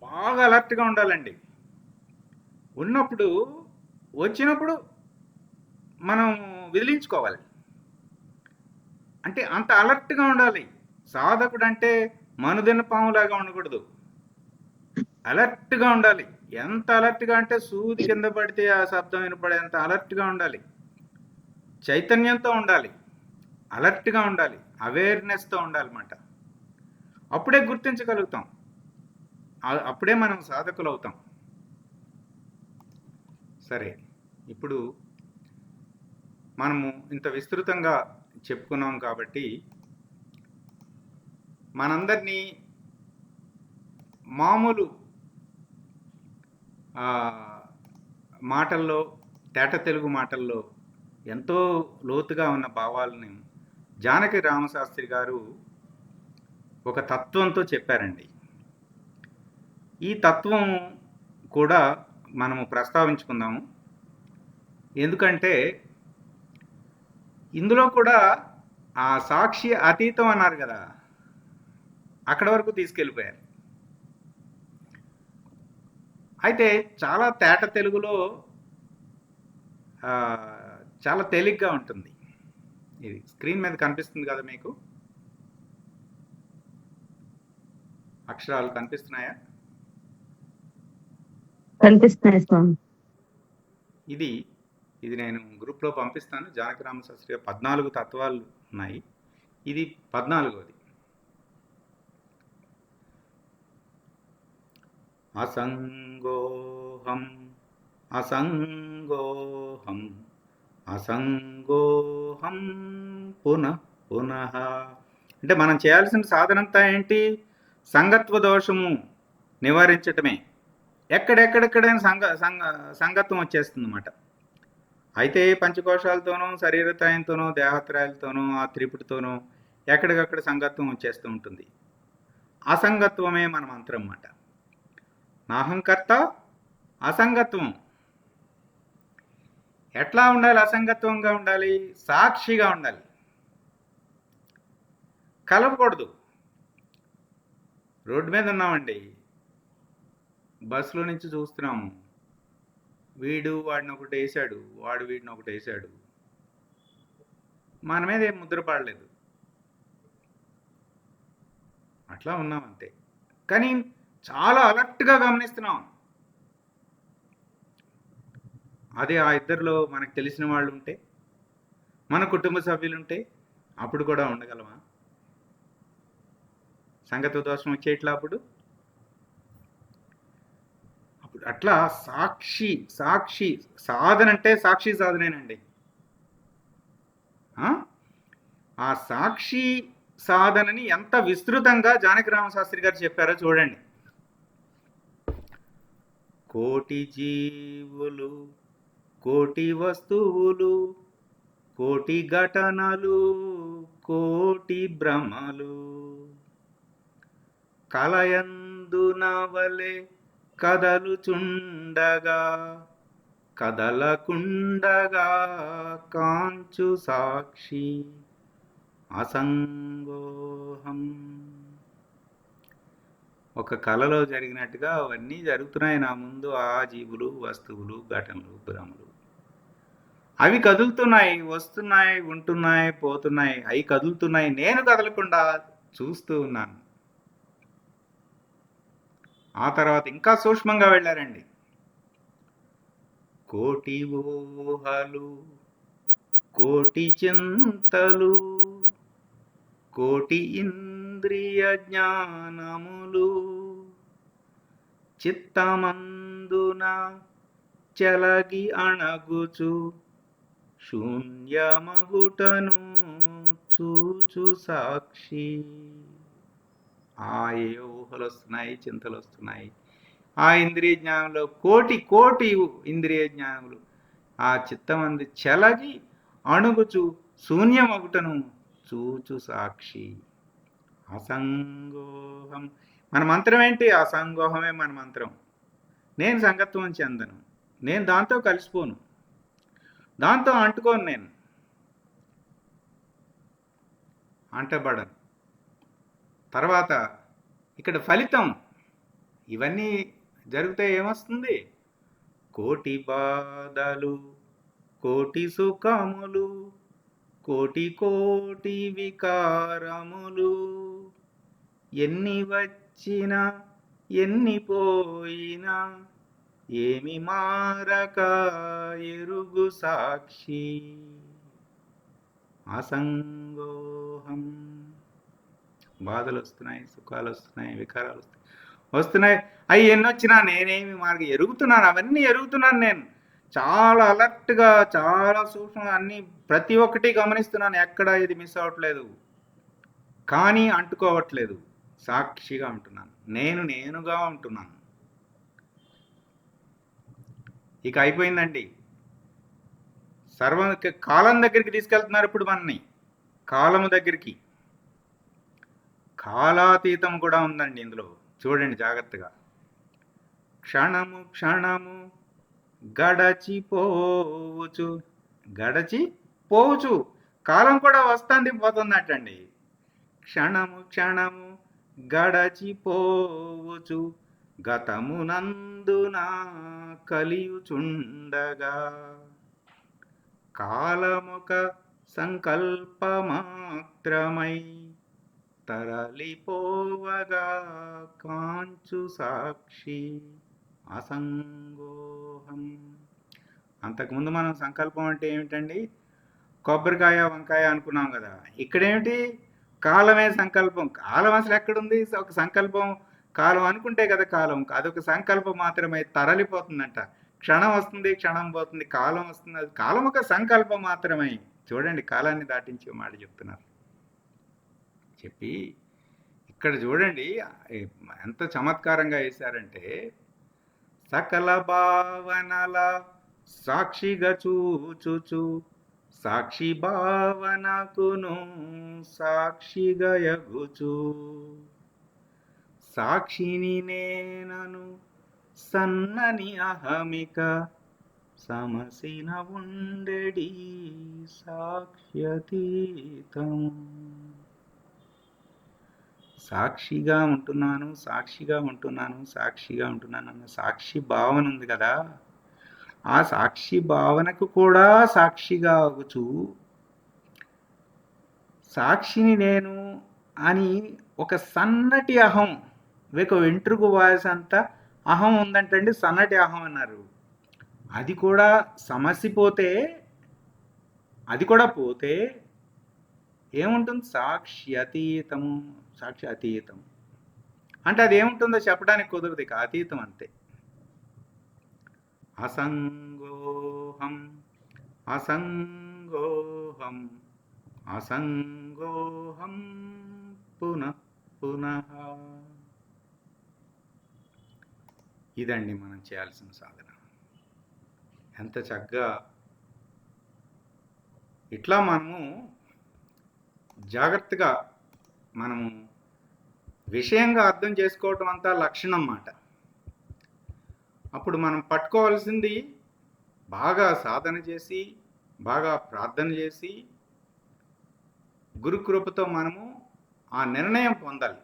బాగా అలర్ట్గా ఉండాలండి. వచ్చినప్పుడు మనం విదిలించుకోవాలి. అంటే అంత అలర్ట్గా ఉండాలి. సాధకుడు అంటే మనుదిన పాములాగా ఉండకూడదు, అలర్ట్గా ఉండాలి. ఎంత అలర్ట్గా అంటే సూది కింద పడితే ఆ శబ్దం వినపడేంత అలర్ట్గా ఉండాలి. చైతన్యంతో ఉండాలి, అలర్ట్గా ఉండాలి, అవేర్నెస్తో ఉండాలన్నమాట. అప్పుడే గుర్తించగలుగుతాం, అప్పుడే మనం సాధకులు అవుతాం. సరే, ఇప్పుడు మనము ఇంత విస్తృతంగా చెప్పుకున్నాం కాబట్టి మనందరినీ మామూలు మాటల్లో, తేట తెలుగు మాటల్లో ఎంతో లోతుగా ఉన్న భావాలను జానకి రామశాస్త్రి గారు ఒక తత్వంతో చెప్పారండి. ఈ తత్వం కూడా మనము ప్రస్తావించుకుందాము. ఎందుకంటే ఇందులో కూడా ఆ సాక్షి అతీతం అన్నారు కదా, అక్కడ వరకు తీసుకెళ్ళిపోయారు. అయితే చాలా తేట తెలుగులో చాలా తేలిగ్గా ఉంటుంది. ఇది స్క్రీన్ మీద కనిపిస్తుంది కదా మీకు, అక్షరాలు కనిపిస్తున్నాయా? కనిపిస్తున్నాయి స్వామి. ఇది ఇది నేను గ్రూప్లో పంపిస్తాను. జానకిరామ శాస్త్రి గారు 14 తత్వాలు ఉన్నాయి, ఇది 14వది. అసంగోహం అసంగోహం అసంగోహం పునః పునః. అంటే మనం చేయాల్సిన సాధనంతా ఏంటి? సంగత్వ దోషము నివారించటమే. ఎక్కడెక్కడెక్కడైనా సంగత్వం వచ్చేస్తుంది అన్నమాట. అయితే పంచకోశాలతోనూ, శరీరత్రయంతోనూ, దేహత్రయాలతోనూ, ఆ త్రిపుటితోనూ ఎక్కడికక్కడ సంగత్వం వచ్చేస్తూ ఉంటుంది. అసంగత్వమే మన మంత్రం అన్నమాట. నాహంకర్త అసంగత్వం. ఎట్లా ఉండాలి? అసంగత్వంగా ఉండాలి, సాక్షిగా ఉండాలి, కలపకూడదు. రోడ్డు మీద ఉన్నామండి, బస్సులో నుంచి చూస్తున్నాము, వీడు వాడిని ఒకటి వేసాడు, వాడు వీడిని ఒకటి వేసాడు, మన మీద ఏం ముద్ర పడలేదు, అట్లా ఉన్నాం అంతే. కానీ చాలా అలర్ట్గా గమనిస్తున్నాం. అదే ఆ ఇద్దరిలో మనకు తెలిసిన వాళ్ళు ఉంటే, మన కుటుంబ సభ్యులు ఉంటే అప్పుడు కూడా ఉండగలమా? సంగత్వ దోషం వచ్చేట్లా అప్పుడు అట్లా సాక్షి సాక్షి సాధన అంటే సాక్షి సాధనేనండి. ఆ సాక్షి సాధనని ఎంత విస్తృతంగా జానకిరామ శాస్త్రి గారు చెప్పారో చూడండి. కోటి జీవులు, కోటి వస్తువులు, కోటి ఘటనలు, కోటి భ్రమలు, కలయందున వలె కదలుచుండగా కదలకుండగా కాంచు సాక్షి అసంగోహం. ఒక కళలో జరిగినట్టుగా అవన్నీ జరుగుతున్నాయి నా ముందు, ఆ జీవులు, వస్తువులు, ఘటనలు, భ్రమలు. అవి కదులుతున్నాయి, వస్తున్నాయి, ఉంటున్నాయి, పోతున్నాయి. అవి కదులుతున్నాయి, నేను కదలకుండా చూస్తూ ఉన్నాను. ఆ తర్వాత ఇంకా సూక్ష్మంగా వెళ్ళారండి. కోటి ఊహలు, కోటి చింతలు, కోటి ఇంద్రియ జ్ఞానములు, చిత్తమందున చెలగి అణగుచు శూన్యమగుటను చూచు సాక్షి. ఏ ఊహలు వస్తున్నాయి, చింతలు వస్తున్నాయి, ఆ ఇంద్రియ జ్ఞానంలో కోటి కోటి ఇంద్రియ జ్ఞానములు ఆ చిత్తమంది చెలగి అణుగుచు శూన్యమగుటను చూచు సాక్షి అసంగోహం. మన మంత్రం ఏంటి? అసంగోహమే మన మంత్రం. నేను సంగత్వం చెందను, నేను దాంతో కలిసిపోను, దాంతో అంటుకోను, నేను అంటబడను. తర్వాత ఇక్కడ ఫలితం ఇవన్నీ జరిగితే ఏమొస్తుంది? కోటి బాధలు, కోటి సుఖములు, కోటి కోటి వికారములు, ఎన్ని వచ్చినా ఎన్ని పోయినా ఏమి మారక ఎరుగు సాక్షి అసంగోహం. బాధలు వస్తున్నాయి, సుఖాలు వస్తున్నాయి, వికారాలు వస్తున్నాయి. అవి ఎన్నొచ్చినా నేనేమి మార్గం ఎరుగుతున్నాను, అవన్నీ ఎరుగుతున్నాను. నేను చాలా అలర్ట్గా, చాలా సూక్ష్మంగా అన్నీ ప్రతి ఒక్కటి గమనిస్తున్నాను, ఎక్కడ ఇది మిస్ అవ్వట్లేదు. కానీ అంటుకోవట్లేదు, సాక్షిగా ఉంటున్నాను, నేనుగా ఉంటున్నాను. ఇక అయిపోయిందండి. కాలం దగ్గరికి తీసుకెళ్తున్నారు ఇప్పుడు మనని, కాలము దగ్గరికి. కాలాతీతం కూడా ఉందండి ఇందులో, చూడండి జాగ్రత్తగా. క్షణము క్షణము గడచిపోవచ్చు, కాలం కూడా వస్తుంది పోతున్నట్టండి. క్షణము క్షణము గడచిపోవచ్చు, గతమునందున కలియుచుండగా కాలమొక సంకల్పమాత్రమై తరలిపోవగా కాంచు సాక్షి అసంగోహం. అంతకుముందు మనం సంకల్పం అంటే ఏమిటండి? కొబ్బరికాయ వంకాయ అనుకున్నాం కదా. ఇక్కడేమిటి? కాలమే సంకల్పం. కాలం అసలు ఎక్కడుంది? ఒక సంకల్పం కాలం అనుకుంటే కదా కాలం. అదొక సంకల్పం మాత్రమే, తరలిపోతుందంట. క్షణం వస్తుంది, క్షణం పోతుంది, కాలం వస్తుంది. అది కాలం ఒక సంకల్పం మాత్రమే. చూడండి, కాలాన్ని దాటించే మాట చెప్తున్నారు. చెప్పి ఇక్కడ చూడండి ఎంత చమత్కారంగా వేశారంటే, సకల భావనల సాక్షిగా చూచుచు సాక్షి భావనకును సాక్షిగా యగుచు సాక్షిని నేనను సన్నని అహమిక సమసిన ఉండెడి సాక్ష్యతీతం. సాక్షిగా ఉంటున్నాను, సాక్షిగా ఉంటున్నాను, సాక్షిగా ఉంటున్నాను అన్న సాక్షి భావన ఉంది కదా. ఆ సాక్షి భావనకు కూడా సాక్షిగా అగుచు సాక్షిని నేను అని ఒక సన్నటి అహం, ఒక వెంట్రుకు వాయిస్ అంతా అహం ఉందంటండి, సన్నటి అహం అన్నారు. అది కూడా సమసిపోతే, అది కూడా పోతే ఏముంటుంది? సాక్షి అతీతము. సాక్షి అతీతం అంటే అది ఏముంటుందో చెప్పడానికి కుదరదు, ఇక అతీతం అంతే. అసంగోహం అసంగోహం అసంగోహం పునః పునః. ఇదండి మనం చేయాల్సిన సాధన. ఎంత చక్కగా ఇట్లా మనము జాగ్రత్తగా మనము విషయంగా అర్థం చేసుకోవటం అంతా లక్షణం అన్నమాట. అప్పుడు మనం పట్టుకోవాల్సింది బాగా సాధన చేసి, బాగా ప్రార్థన చేసి, గురుకృపతో మనము ఆ నిర్ణయం పొందాలి.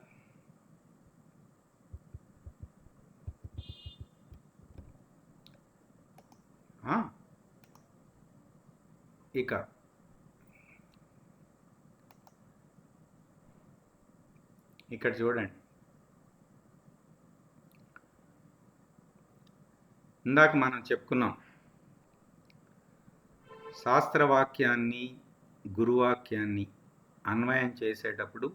ఇక ఇక్కడ చూడండి, ఇందాక మనం చెప్పుకున్నాం, శాస్త్రవాక్యాన్ని గురువాక్యాన్ని అన్వయం చేసేటప్పుడు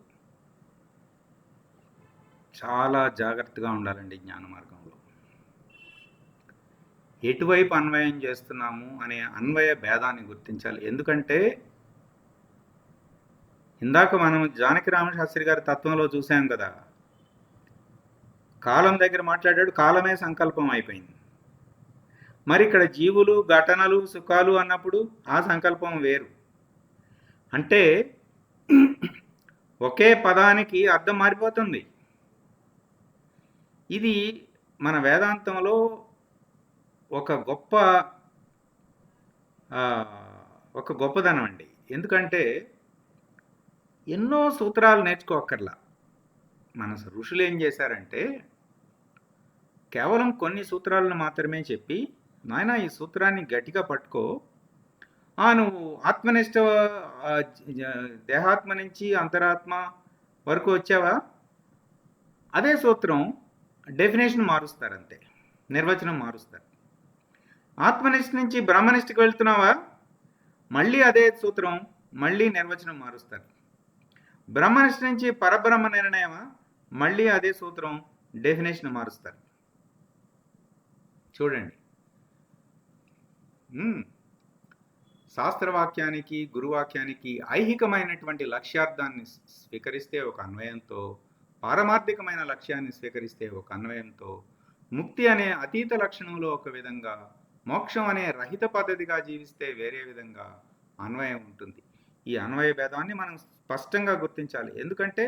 చాలా జాగ్రత్తగా ఉండాలండి. జ్ఞాన మార్గంలో ఎటువైపు అన్వయం చేస్తున్నాము అనే అన్వయ భేదాన్ని గుర్తించాలి. ఎందుకంటే ఇందాక మనం జానకి రామశాస్త్రి గారి తత్వంలో చూసాం కదా, కాలం దగ్గర మాట్లాడాడు, కాలమే సంకల్పం అయిపోయింది. మరి ఇక్కడ జీవులు, ఘటనలు, సుఖాలు అన్నప్పుడు ఆ సంకల్పం వేరు. అంటే ఒకే పదానికి అర్థం మారిపోతుంది. ఇది మన వేదాంతంలో ఒక గొప్పదనం అండి. ఎందుకంటే ఎన్నో సూత్రాలు నేర్చుకోక్కర్లా. మన ఋషులు ఏం చేశారంటే కేవలం కొన్ని సూత్రాలను మాత్రమే చెప్పి, నాయన ఈ సూత్రాన్ని గట్టిగా పట్టుకో, నువ్వు ఆత్మనిష్ట దేహాత్మ నుంచి అంతరాత్మ వరకు వచ్చావా, అదే సూత్రం డెఫినేషన్ మారుస్తారు, అంతే, నిర్వచనం మారుస్తారు. ఆత్మనిష్ట నుంచి బ్రహ్మనిష్టకి వెళ్తున్నావా, మళ్ళీ అదే సూత్రం, మళ్ళీ నిర్వచనం మారుస్తారు. బ్రహ్మనిష్ట నుంచి పరబ్రహ్మ నిర్ణయమా, మళ్ళీ అదే సూత్రం, డెఫినేషన్ మారుస్తారు. చూడండి, శాస్త్రవాక్యానికి గురువాక్యానికి ఐహికమైనటువంటి లక్ష్యార్థాన్ని స్వీకరిస్తే ఒక అన్వయంతో, పారమార్థికమైన లక్ష్యాన్ని స్వీకరిస్తే ఒక అన్వయంతో, ముక్తి అనే అతీత లక్షణంలో ఒక విధంగా, మోక్షం అనే రహిత పద్ధతిగా జీవిస్తే వేరే విధంగా అన్వయం ఉంటుంది. ఈ అన్వయ భేదాన్ని మనం స్పష్టంగా గుర్తించాలి. ఎందుకంటే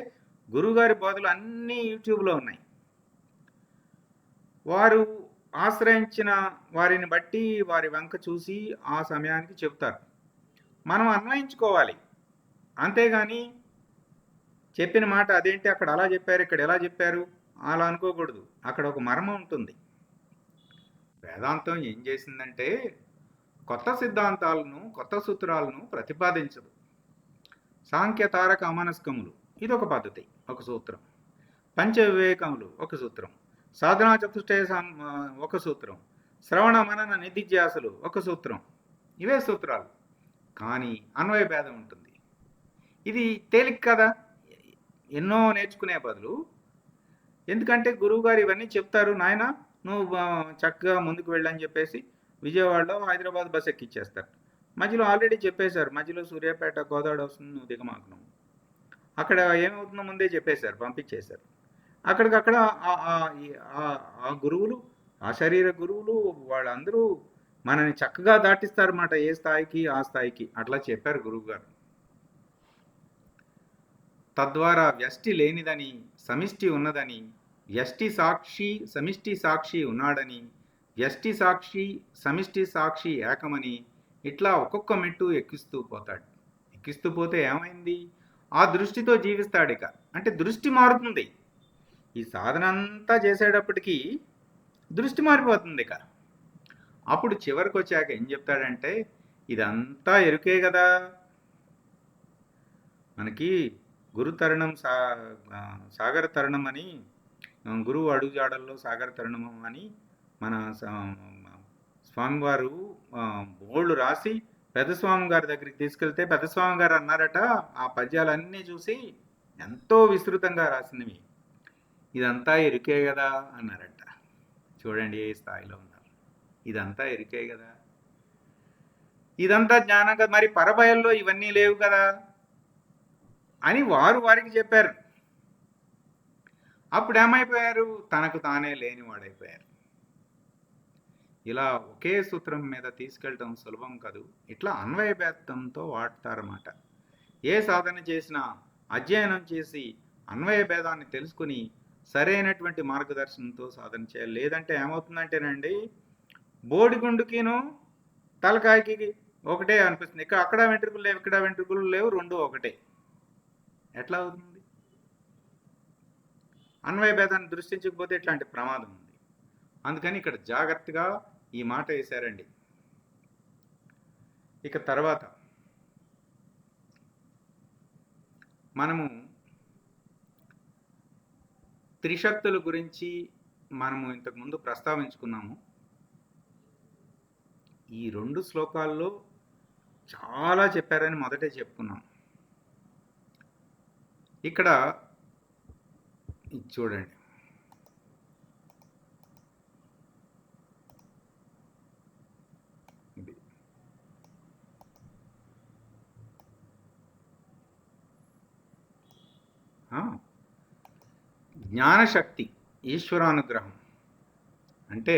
గురువుగారి బోధలు అన్నీ యూట్యూబ్లో ఉన్నాయి. వారు ఆశ్రయించిన వారిని బట్టి వారి వంక చూసి ఆ సమయానికి చెప్తారు, మనం అన్వయించుకోవాలి. అంతేగాని చెప్పిన మాట అదేంటి అక్కడ అలా చెప్పారు, ఇక్కడ ఎలా చెప్పారు అలా అనుకోకూడదు. అక్కడ ఒక మర్మం ఉంటుంది. వేదాంతం ఏం చేసిందంటే కొత్త సిద్ధాంతాలను, కొత్త సూత్రాలను ప్రతిపాదించదు. సాంఖ్య తారక అమానస్కములు ఇదొక పద్ధతి, ఒక సూత్రం. పంచ వివేకములు ఒక సూత్రం. సాధనా చతుష్టయ ఒక సూత్రం. శ్రవణ మనన నిధిధ్యాసలు ఒక సూత్రం. ఇవే సూత్రాలు. కానీ అన్వయ భేదం ఉంటుంది. ఇది తేలిక కదా ఎన్నో నేర్చుకునే బదులు. ఎందుకంటే గురువుగారు ఇవన్నీ చెప్తారు, నాయన నువ్వు చక్కగా ముందుకు వెళ్ళని చెప్పేసి విజయవాడలో హైదరాబాద్ బస్ ఎక్కిచ్చేస్తారు. మధ్యలో ఆల్రెడీ చెప్పేశారు, మధ్యలో సూర్యాపేట గోదావరి వస్తుంది, నువ్వు దిగమాకను. అక్కడ ఏమవుతుందో ముందే చెప్పేశారు, పంపించేశారు. అక్కడికక్కడ ఆ గురువులు, ఆ శరీర గురువులు వాళ్ళందరూ మనని చక్కగా దాటిస్తారన్నమాట, ఏ స్థాయికి ఆ స్థాయికి. అట్లా చెప్పారు గురువుగారు. తద్వారా వ్యష్టి లేనిదని, సమిష్టి ఉన్నదని, వ్యష్టి సాక్షి సమిష్టి సాక్షి ఉన్నాడని, వ్యష్టి సాక్షి సమిష్టి సాక్షి ఏకమని, ఇట్లా ఒక్కొక్క మెట్టు ఎక్కిస్తూ పోతాడు. ఎక్కిస్తూ పోతే ఏమైంది? ఆ దృష్టితో జీవిస్తాడు. ఇక అంటే దృష్టి మారుతుంది. ఈ సాధన అంతా చేసేటప్పటికీ దృష్టి మారిపోతుంది. ఇక అప్పుడు చివరికి వచ్చాక ఏం చెప్తాడంటే, ఇదంతా ఎరుకే కదా. మనకి గురు తరుణం సాగర తరుణం అని, గురువు అడుగుజాడల్లో సాగర తరుణం అని మన స్వామివారు బోర్డు రాసి పెద్దస్వామి గారి దగ్గరికి తీసుకెళ్తే పెద్దస్వామి గారు అన్నారట, ఆ పద్యాలన్నీ చూసి ఎంతో విస్తృతంగా రాసినవి, ఇదంతా ఎరుకే కదా అన్నారట. చూడండి ఏ స్థాయిలో ఉన్నారు. ఇదంతా ఎరుకే కదా, ఇదంతా జ్ఞానం కదా, మరి పరబయల్లో ఇవన్నీ లేవు కదా అని వారికి చెప్పారు. అప్పుడు ఏమైపోయారు? తనకు తానే లేనివాడైపోయారు. ఇలా ఒకే సూత్రం మీద తీసుకెళ్ళటం సులభం కాదు. ఇట్లా అన్వయభేదంతో వాడతారన్నమాట. ఏ సాధన చేసినా అధ్యయనం చేసి అన్వయ భేదాన్ని తెలుసుకుని సరైనటువంటి మార్గదర్శనంతో సాధన చేయాలి. లేదంటే ఏమవుతుందంటేనండి, బోడిగుండుకిను తలకాయకి ఒకటే అనిపిస్తుంది. అక్కడ వెంట్రుకలు లేవు, ఇక్కడ వెంట్రుకలు లేవు, రెండు ఒకటే. ఎట్లా అవుతుంది? అన్వయ భేదాన్ని దృష్టించకపోతే ఇట్లాంటి ప్రమాదం ఉంది. అందుకని ఇక్కడ జాగ్రత్తగా ఈ మాట వేశారండి. ఇక తర్వాత మనము త్రిశక్తుల గురించి మనము ఇంతకుముందు ప్రస్తావించుకున్నాము. ఈ 2 శ్లోకాల్లో చాలా చెప్పారని మొదటే చెప్పుకున్నాం. ఇక్కడ ఇది చూడండి, ఇది జ్ఞానశక్తి, ఈశ్వరానుగ్రహం. అంటే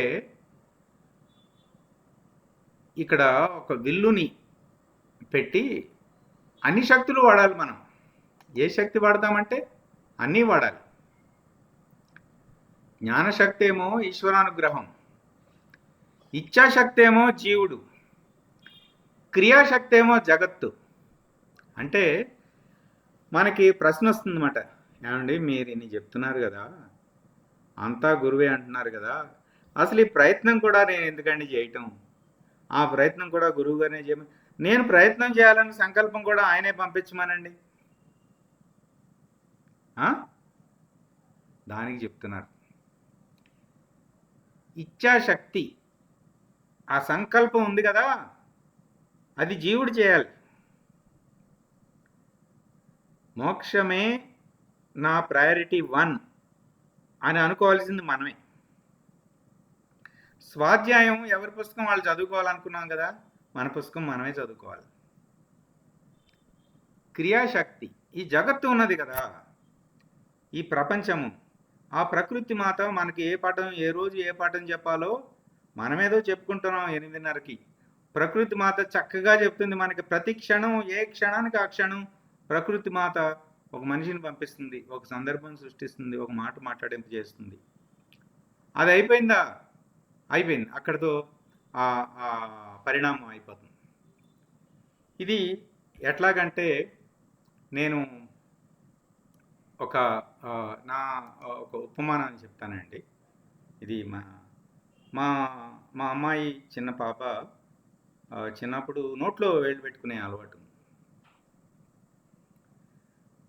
ఇక్కడ ఒక విల్లుని పెట్టి అన్ని శక్తులు వాడాలి మనం. ఏ శక్తి వాడతామంటే అన్నీ వాడాలి. జ్ఞానశక్తి ఏమో ఈశ్వరానుగ్రహం, ఇచ్ఛాశక్తి ఏమో జీవుడు, క్రియాశక్తి ఏమో జగత్తు. అంటే మనకి ప్రశ్న వస్తుందన్నమాట, ఏమండి మీరు ఇన్ని చెప్తున్నారు కదా, అంతా గురువే అంటున్నారు కదా, అసలు ఈ ప్రయత్నం కూడా నేను ఎందుకండి చేయటం? ఆ ప్రయత్నం కూడా గురువుగానే చేయమని, నేను ప్రయత్నం చేయాలని సంకల్పం కూడా ఆయనే పంపించమనండి. దానికి చెప్తున్నారు ఇచ్ఛాశక్తి, ఆ సంకల్పం ఉంది కదా, అది జీవుడు చేయాలి. మోక్షమే నా ప్రయారిటీ 1 అని అనుకోవాల్సింది మనమే. స్వాధ్యాయం ఎవరి పుస్తకం వాళ్ళు చదువుకోవాలనుకున్నాం కదా, మన పుస్తకం మనమే చదువుకోవాలి. క్రియాశక్తి, ఈ జగత్తు ఉన్నది కదా, ఈ ప్రపంచము, ఆ ప్రకృతి మాత మనకి ఏ పాఠం, ఏ రోజు ఏ పాఠం చెప్పాలో మనమేదో చెప్పుకుంటున్నాం 8:30కి. ప్రకృతి మాత చక్కగా చెప్తుంది మనకి. ప్రతి క్షణం, ఏ క్షణానికి ఆ క్షణం ప్రకృతి మాత ఒక మనిషిని పంపిస్తుంది, ఒక సందర్భం సృష్టిస్తుంది, ఒక మాట మాట్లాడింపు చేస్తుంది. అది అయిపోయిందా? అయిపోయింది, అక్కడితో ఆ పరిణామం అయిపోతుంది. ఇది ఎట్లాగంటే, నేను ఒక ఉపమానాన్ని చెప్తానండి. ఇది మా అమ్మాయి చిన్న పాప చిన్నప్పుడు నోట్లో వేలు పెట్టుకునే అలవాటు.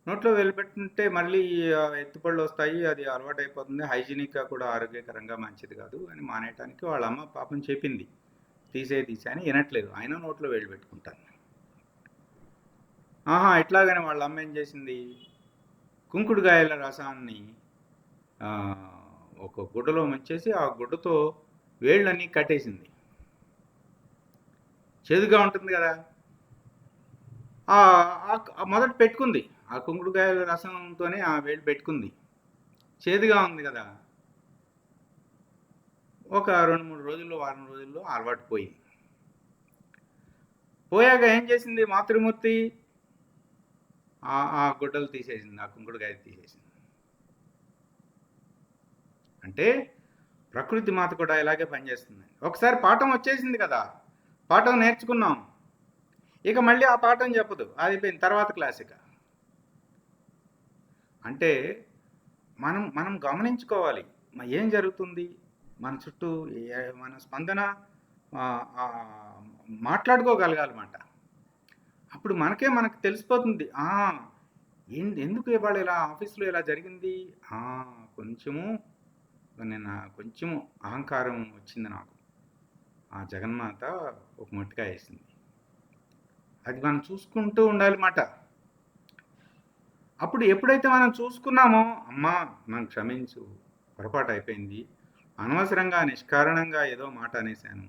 నోట్లో వేలు పెట్టుకుంటే మళ్ళీ ఎత్తుపళ్ళు వస్తాయి, అది అలవాటైపోతుంది, హైజీనిక్గా కూడా ఆరోగ్యకరంగా మంచిది కాదు అని మానేయటానికి వాళ్ళ అమ్మ పాపం చెప్పింది, తీసే అని వినట్లేదు, ఆయన నోట్లో వేలు పెట్టుకుంటాను. ఇట్లాగని వాళ్ళ అమ్మ ఏం చేసింది, కుంకుడుకాయల రసాన్ని ఒక గుడ్డలో ముంచేసి ఆ గుడ్డతో వేళ్ళన్నీ కట్టేసింది. చేదుగా ఉంటుంది కదా, మొదట పెట్టుకుంది, ఆ కుంకుడుకాయల రసంతోనే ఆ వేళ్ళు పెట్టుకుంది. చేదుగా ఉంది కదా, ఒక 2-3 రోజుల్లో, వారం రోజుల్లో అలవాటు పోయింది. పోయాక ఏం చేసింది మాతృమూర్తి, ఆ గుడ్డలు తీసేసింది, ఆ కుంకుడుకాయ తీసేసింది. అంటే ప్రకృతి మాత కూడా ఇలాగే పనిచేస్తుంది. ఒకసారి పాఠం వచ్చేసింది కదా, పాఠం నేర్చుకున్నాం, ఇక మళ్ళీ ఆ పాఠం చెప్పదు, అది తర్వాత క్లాస్. ఇక అంటే మనం గమనించుకోవాలి ఏం జరుగుతుంది మన చుట్టూ, మన స్పందన మాట్లాడుకోగలగాలన్నమాట. అప్పుడు మనకు తెలిసిపోతుంది, ఎందుకు ఇవాళ ఇలా ఆఫీస్లో ఇలా జరిగింది, కొంచెము అహంకారం వచ్చింది నాకు, ఆ జగన్మాత ఒక మొట్టికాయ వేసింది. అది మనం చూసుకుంటూ ఉండాలన్నమాట. అప్పుడు ఎప్పుడైతే మనం చూసుకున్నామో, అమ్మా మనం క్షమించు, పొరపాటు అయిపోయింది, అనవసరంగా నిష్కారణంగా ఏదో మాట అనేసాను,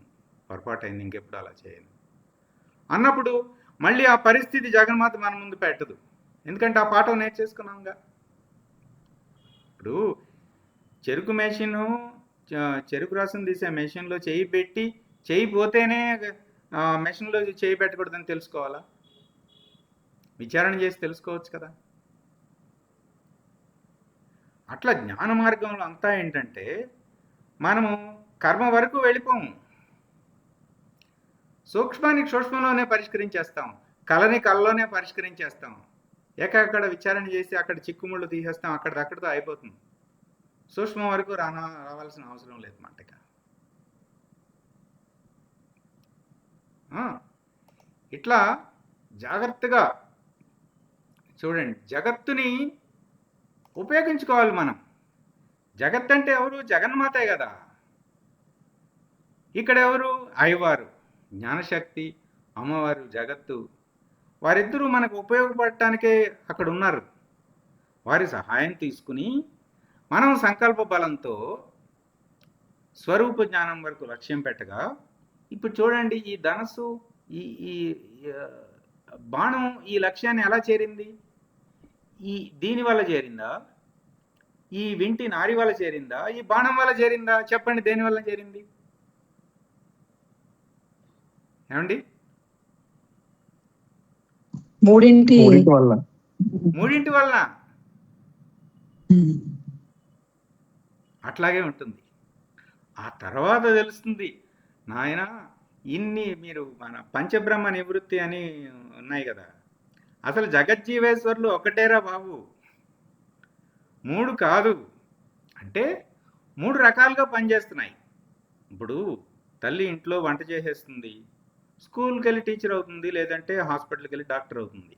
పొరపాటు అయింది, ఇంకెప్పుడు అలా చేయను అన్నప్పుడు మళ్ళీ ఆ పరిస్థితి జగన్మాత మన ముందు పెట్టదు, ఎందుకంటే ఆ పాఠం నేర్చేసుకున్నాంగా. ఇప్పుడు చెరుకు మెషిన్, చెరుకు రసం తీసే మెషిన్లో చేయి పెట్టి, చేయి పోతేనే మెషిన్లో చేయి పెట్టకూడదని తెలుసుకోవాలా? విచారణ చేసి తెలుసుకోవచ్చు కదా. అట్లా జ్ఞాన మార్గంలో అంతా ఏంటంటే మనము కర్మ వరకు వెళ్ళిపోము, సూక్ష్మానికి సూక్ష్మంలోనే పరిష్కరించేస్తాం, కళని కళలోనే పరిష్కరించేస్తాం, ఎక్కడెక్కడ విచారణ చేసి అక్కడ చిక్కుముళ్ళు తీసేస్తాం, అక్కడితో అయిపోతుంది, సూక్ష్మం వరకు రావాల్సిన అవసరం లేదు అన్నమాట. ఇట్లా జాగ్రత్తగా చూడండి, జగత్తుని ఉపయోగించుకోవాలి మనం. జగత్ అంటే ఎవరు? జగన్మాతే కదా. ఇక్కడ ఎవరు? అయ్యవారు జ్ఞానశక్తి, అమ్మవారు జగత్తు, వారిద్దరూ మనకు ఉపయోగపడటానికే అక్కడ ఉన్నారు. వారి సహాయం తీసుకుని మనం సంకల్ప బలంతో స్వరూప జ్ఞానం వరకు లక్ష్యం పెట్టగా, ఇప్పుడు చూడండి, ఈ ధనస్సు, ఈ బాణం ఈ లక్ష్యాన్ని ఎలా చేరింది? దీని వల్ల చేరిందా? ఈ వింటి నారి వల్ల చేరిందా? ఈ బాణం వల్ల చేరిందా? చెప్పండి, దేని వల్ల చేరింది? ఏమండి? మూడింటి వల్ల. అట్లాగే ఉంటుంది. ఆ తర్వాత తెలుస్తుంది, నాయన ఇన్ని మీరు మన పంచబ్రహ్మ నివృత్తి అని ఉన్నాయి కదా, అసలు జగజ్జీవేశ్వర్లు ఒకటేరా బాబు, 3 కాదు. అంటే 3 రకాలుగా పనిచేస్తున్నాయి. ఇప్పుడు తల్లి ఇంట్లో వంట చేసేస్తుంది, స్కూల్కి వెళ్ళి టీచర్ అవుతుంది, లేదంటే హాస్పిటల్కి వెళ్ళి డాక్టర్ అవుతుంది.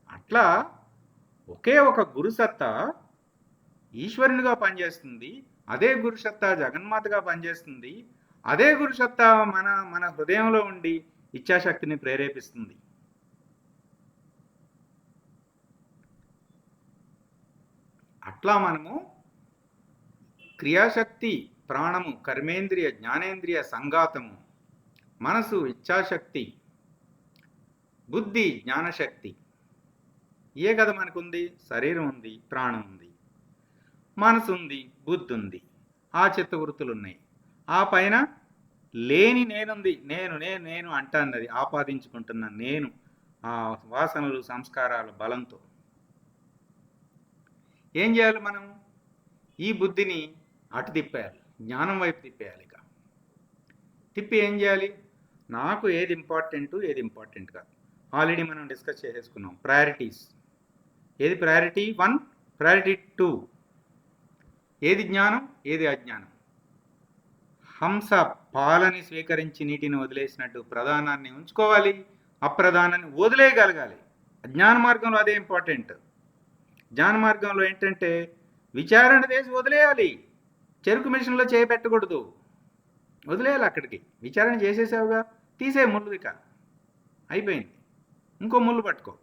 అట్లా ఒకే ఒక గురుసత్తా ఈశ్వరునిగా పనిచేస్తుంది, అదే గురుసత్తా జగన్మాతగా పనిచేస్తుంది, అదే గురుసత్తా మన హృదయంలో ఉండి ఇచ్ఛాశక్తిని ప్రేరేపిస్తుంది. అట్లా మనము క్రియాశక్తి, ప్రాణము, కర్మేంద్రియ జ్ఞానేంద్రియ సంఘాతము, మనసు ఇచ్ఛాశక్తి, బుద్ధి జ్ఞానశక్తి, ఏ కదా మనకుంది? శరీరం ఉంది, ప్రాణం ఉంది, మనసు ఉంది, బుద్ధి ఉంది, ఆ చిత్తవృత్తులు ఉన్నాయి, ఆ పైన లేని నేనుంది, నేను అంటాన్నది ఆపాదించుకుంటున్న నేను, ఆ వాసనలు సంస్కారాల బలంతో ఏం చేయాలి? మనం ఈ బుద్ధిని అటు తిప్పేయాలి, జ్ఞానం వైపు తిప్పేయాలి. ఇక తిప్పి ఏం చేయాలి? నాకు ఏది ఇంపార్టెంట్ కాదు, ఆల్రెడీ మనం డిస్కస్ చేసేసుకున్నాం. ప్రయారిటీస్, ఏది ప్రయారిటీ 1, ప్రయారిటీ 2, ఏది జ్ఞానం, ఏది అజ్ఞానం. హంస పాలని స్వీకరించి నీటిని వదిలేసినట్టు ప్రధానాన్ని ఉంచుకోవాలి, అప్రధానాన్ని వదిలేయగలగాలి. జ్ఞాన మార్గంలో అదే ఇంపార్టెంట్. జ్ఞాన మార్గంలో ఏంటంటే విచారణ చేసి వదిలేయాలి. చెరుకు మిషన్లో చేయబెట్టకూడదు, వదిలేయాలి అక్కడికి. విచారణ చేసేసావుగా, తీసే ముళ్ళు, ఇక అయిపోయింది. ఇంకో ముళ్ళు పట్టుకో.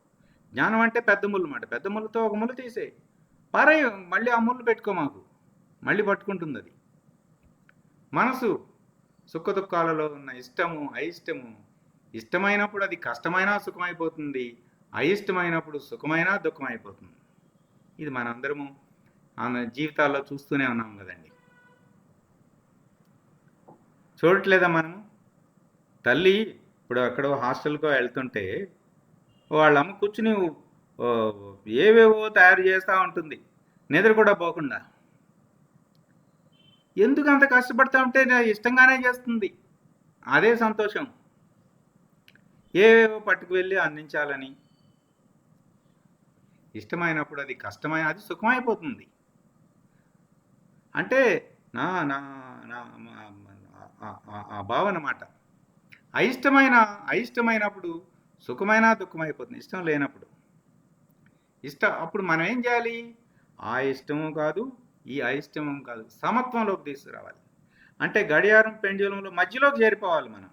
జ్ఞానం అంటే పెద్ద ముళ్ళు మాట. పెద్ద ముళ్ళుతో ఒక ముళ్ళు తీసే పారే, మళ్ళీ ఆ ముళ్ళు పెట్టుకో, మాకు మళ్ళీ పట్టుకుంటుంది అది. మనసు సుఖ దుఃఖాలలో ఉన్న ఇష్టము అయిష్టము, ఇష్టమైనప్పుడు అది కష్టమైనా సుఖమైపోతుంది, అయిష్టమైనప్పుడు సుఖమైనా దుఃఖమైపోతుంది. ఇది మనందరము మన జీవితాల్లో చూస్తూనే ఉన్నాం కదండి. చూడట్లేదా మనము? తల్లి ఇప్పుడు ఎక్కడో హాస్టల్కో వెళ్తుంటే వాళ్ళ అమ్మ కూర్చుని ఏవేవో తయారు చేస్తూ ఉంటుంది, నిద్ర కూడా పోకుండా. ఎందుకు అంత కష్టపడతా ఉంటే ఇష్టంగానే చేస్తుంది, అదే సంతోషం. ఏవేవో పట్టుకు వెళ్ళి అందించాలని. ఇష్టమైనప్పుడు అది కష్టమైన, అది సుఖమైపోతుంది. అంటే నా నా నా ఆ భావన మాట. అయిష్టమైనప్పుడు సుఖమైన దుఃఖమైపోతుంది, ఇష్టం లేనప్పుడు. అప్పుడు మనం ఏం చేయాలి? ఆ ఇష్టము కాదు, ఈ అయిష్టము కాదు, సమత్వంలోకి తీసుకురావాలి. అంటే గడియారం పెండ్యులంలో మధ్యలోకి చేరిపోవాలి మనం.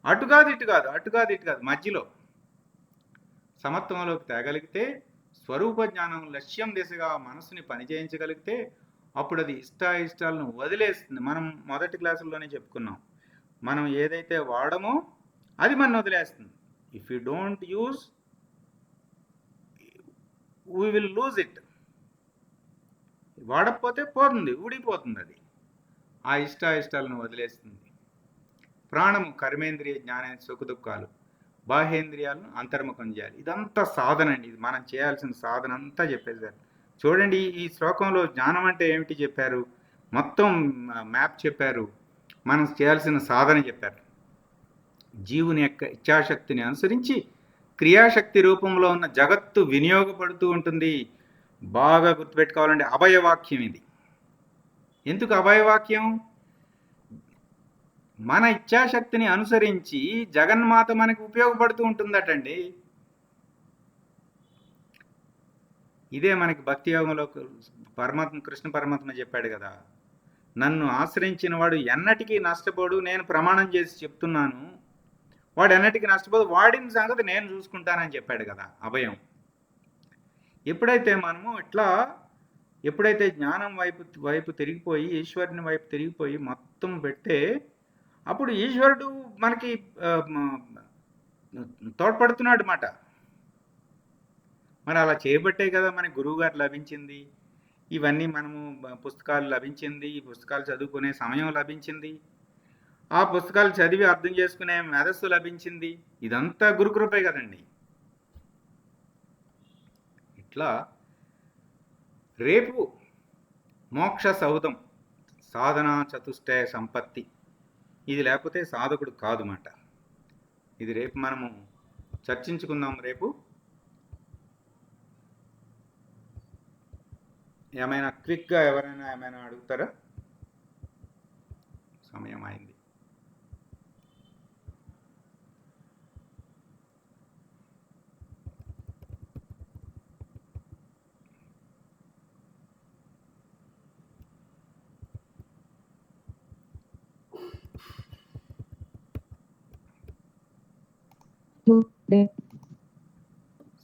అటు కాదు ఇటు కాదు, అటు కాదు ఇటు కాదు, మధ్యలో సమత్వంలోకి తేగలిగితే, స్వరూప జ్ఞానం లక్ష్యం దిశగా మనసుని పనిచేయించగలిగితే అప్పుడు అది ఇష్టాలను వదిలేస్తుంది. మనం మొదటి క్లాసుల్లోనే చెప్పుకున్నాం, మనం ఏదైతే వాడమో అది మనం వదిలేస్తుంది. If you don't use, we will lose it. వాడకపోతే పోతుంది, ఊడిపోతుంది అది. ఆ ఇష్టాలను వదిలేస్తుంది. ప్రాణము కర్మేంద్రియ జ్ఞానేంద్రియ సుఖ దుఃఖాలు, బాహ్యేంద్రియాలను అంతర్ముఖం చేయాలి. ఇదంతా సాధన అండి. ఇది మనం చేయాల్సిన సాధన అంతా చెప్పేశారు. చూడండి, ఈ శ్లోకంలో జ్ఞానం అంటే ఏమిటి చెప్పారు, మొత్తం మ్యాప్ చెప్పారు, మనం చేయాల్సిన సాధన చెప్పారు. జీవుని యొక్క ఇచ్ఛాశక్తిని అనుసరించి క్రియాశక్తి రూపంలో ఉన్న జగత్తు వినియోగపడుతూ ఉంటుంది. బాగా గుర్తుపెట్టుకోవాలంటే అభయవాక్యం ఇది. ఎందుకు అభయవాక్యం? మన ఇచ్ఛాశక్తిని అనుసరించి జగన్మాత మనకి ఉపయోగపడుతూ ఉంటుందటండి. ఇదే మనకి భక్తి యోగంలో కృష్ణ పరమాత్మ చెప్పాడు కదా, నన్ను ఆశ్రయించిన వాడు ఎన్నటికీ నష్టపోడు, నేను ప్రమాణం చేసి చెప్తున్నాను, వాడు ఎన్నటికీ నష్టపోదు, వాడిన సంగతి నేను చూసుకుంటానని చెప్పాడు కదా, అభయం. ఎప్పుడైతే మనము ఎప్పుడైతే జ్ఞానం వైపు తిరిగిపోయి, ఈశ్వరుని వైపు తిరిగిపోయి మొత్తం పెడితే, అప్పుడు ఈశ్వరుడు మనకి తోడ్పడుతున్నాడు మాట. మరి అలా చేయబట్టే కదా మనకి గురువుగారు లభించింది, ఇవన్నీ మనము పుస్తకాలు లభించింది, ఈ పుస్తకాలు చదువుకునే సమయం లభించింది, ఆ పుస్తకాలు చదివి అర్థం చేసుకునే మేధస్సు లభించింది. ఇదంతా గురుకృపే కదండి. ఇట్లా రేపు మోక్ష సౌధం, సాధనా చతుష్టయ సంపత్తి, ఇది లేకపోతే సాధకుడు కాదు మాట. ఇది రేపు మనము చర్చించుకుందాం. రేపు ఏమైనా క్విక్గా ఎవరైనా ఏమైనా అడుగుతారా? సమయం అయింది.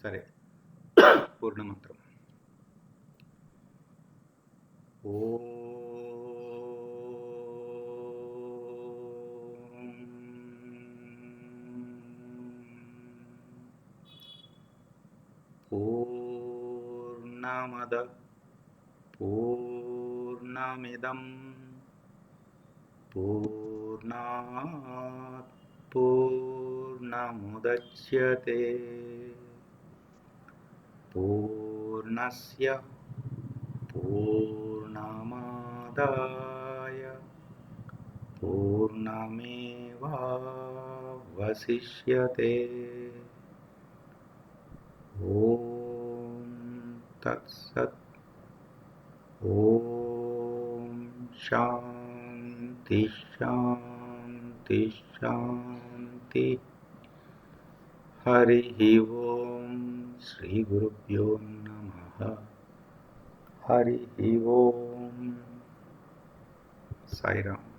సరే, పూర్ణమంత్రం. పూర్ణమద పూర్ణమిదం పూర్ణాత్ పూర్ణముదచ్యతే పూర్ణస్య పూర్ణమాదాయ పూర్ణమేవావశిష్యతే. ఓం తత్సత్. ఓం శాంతి శాంతి శాంతి శాంతి. హరి ఓం. శ్రీ గురుభ్యో నమః. హరి ఓం. సాయిరామ్.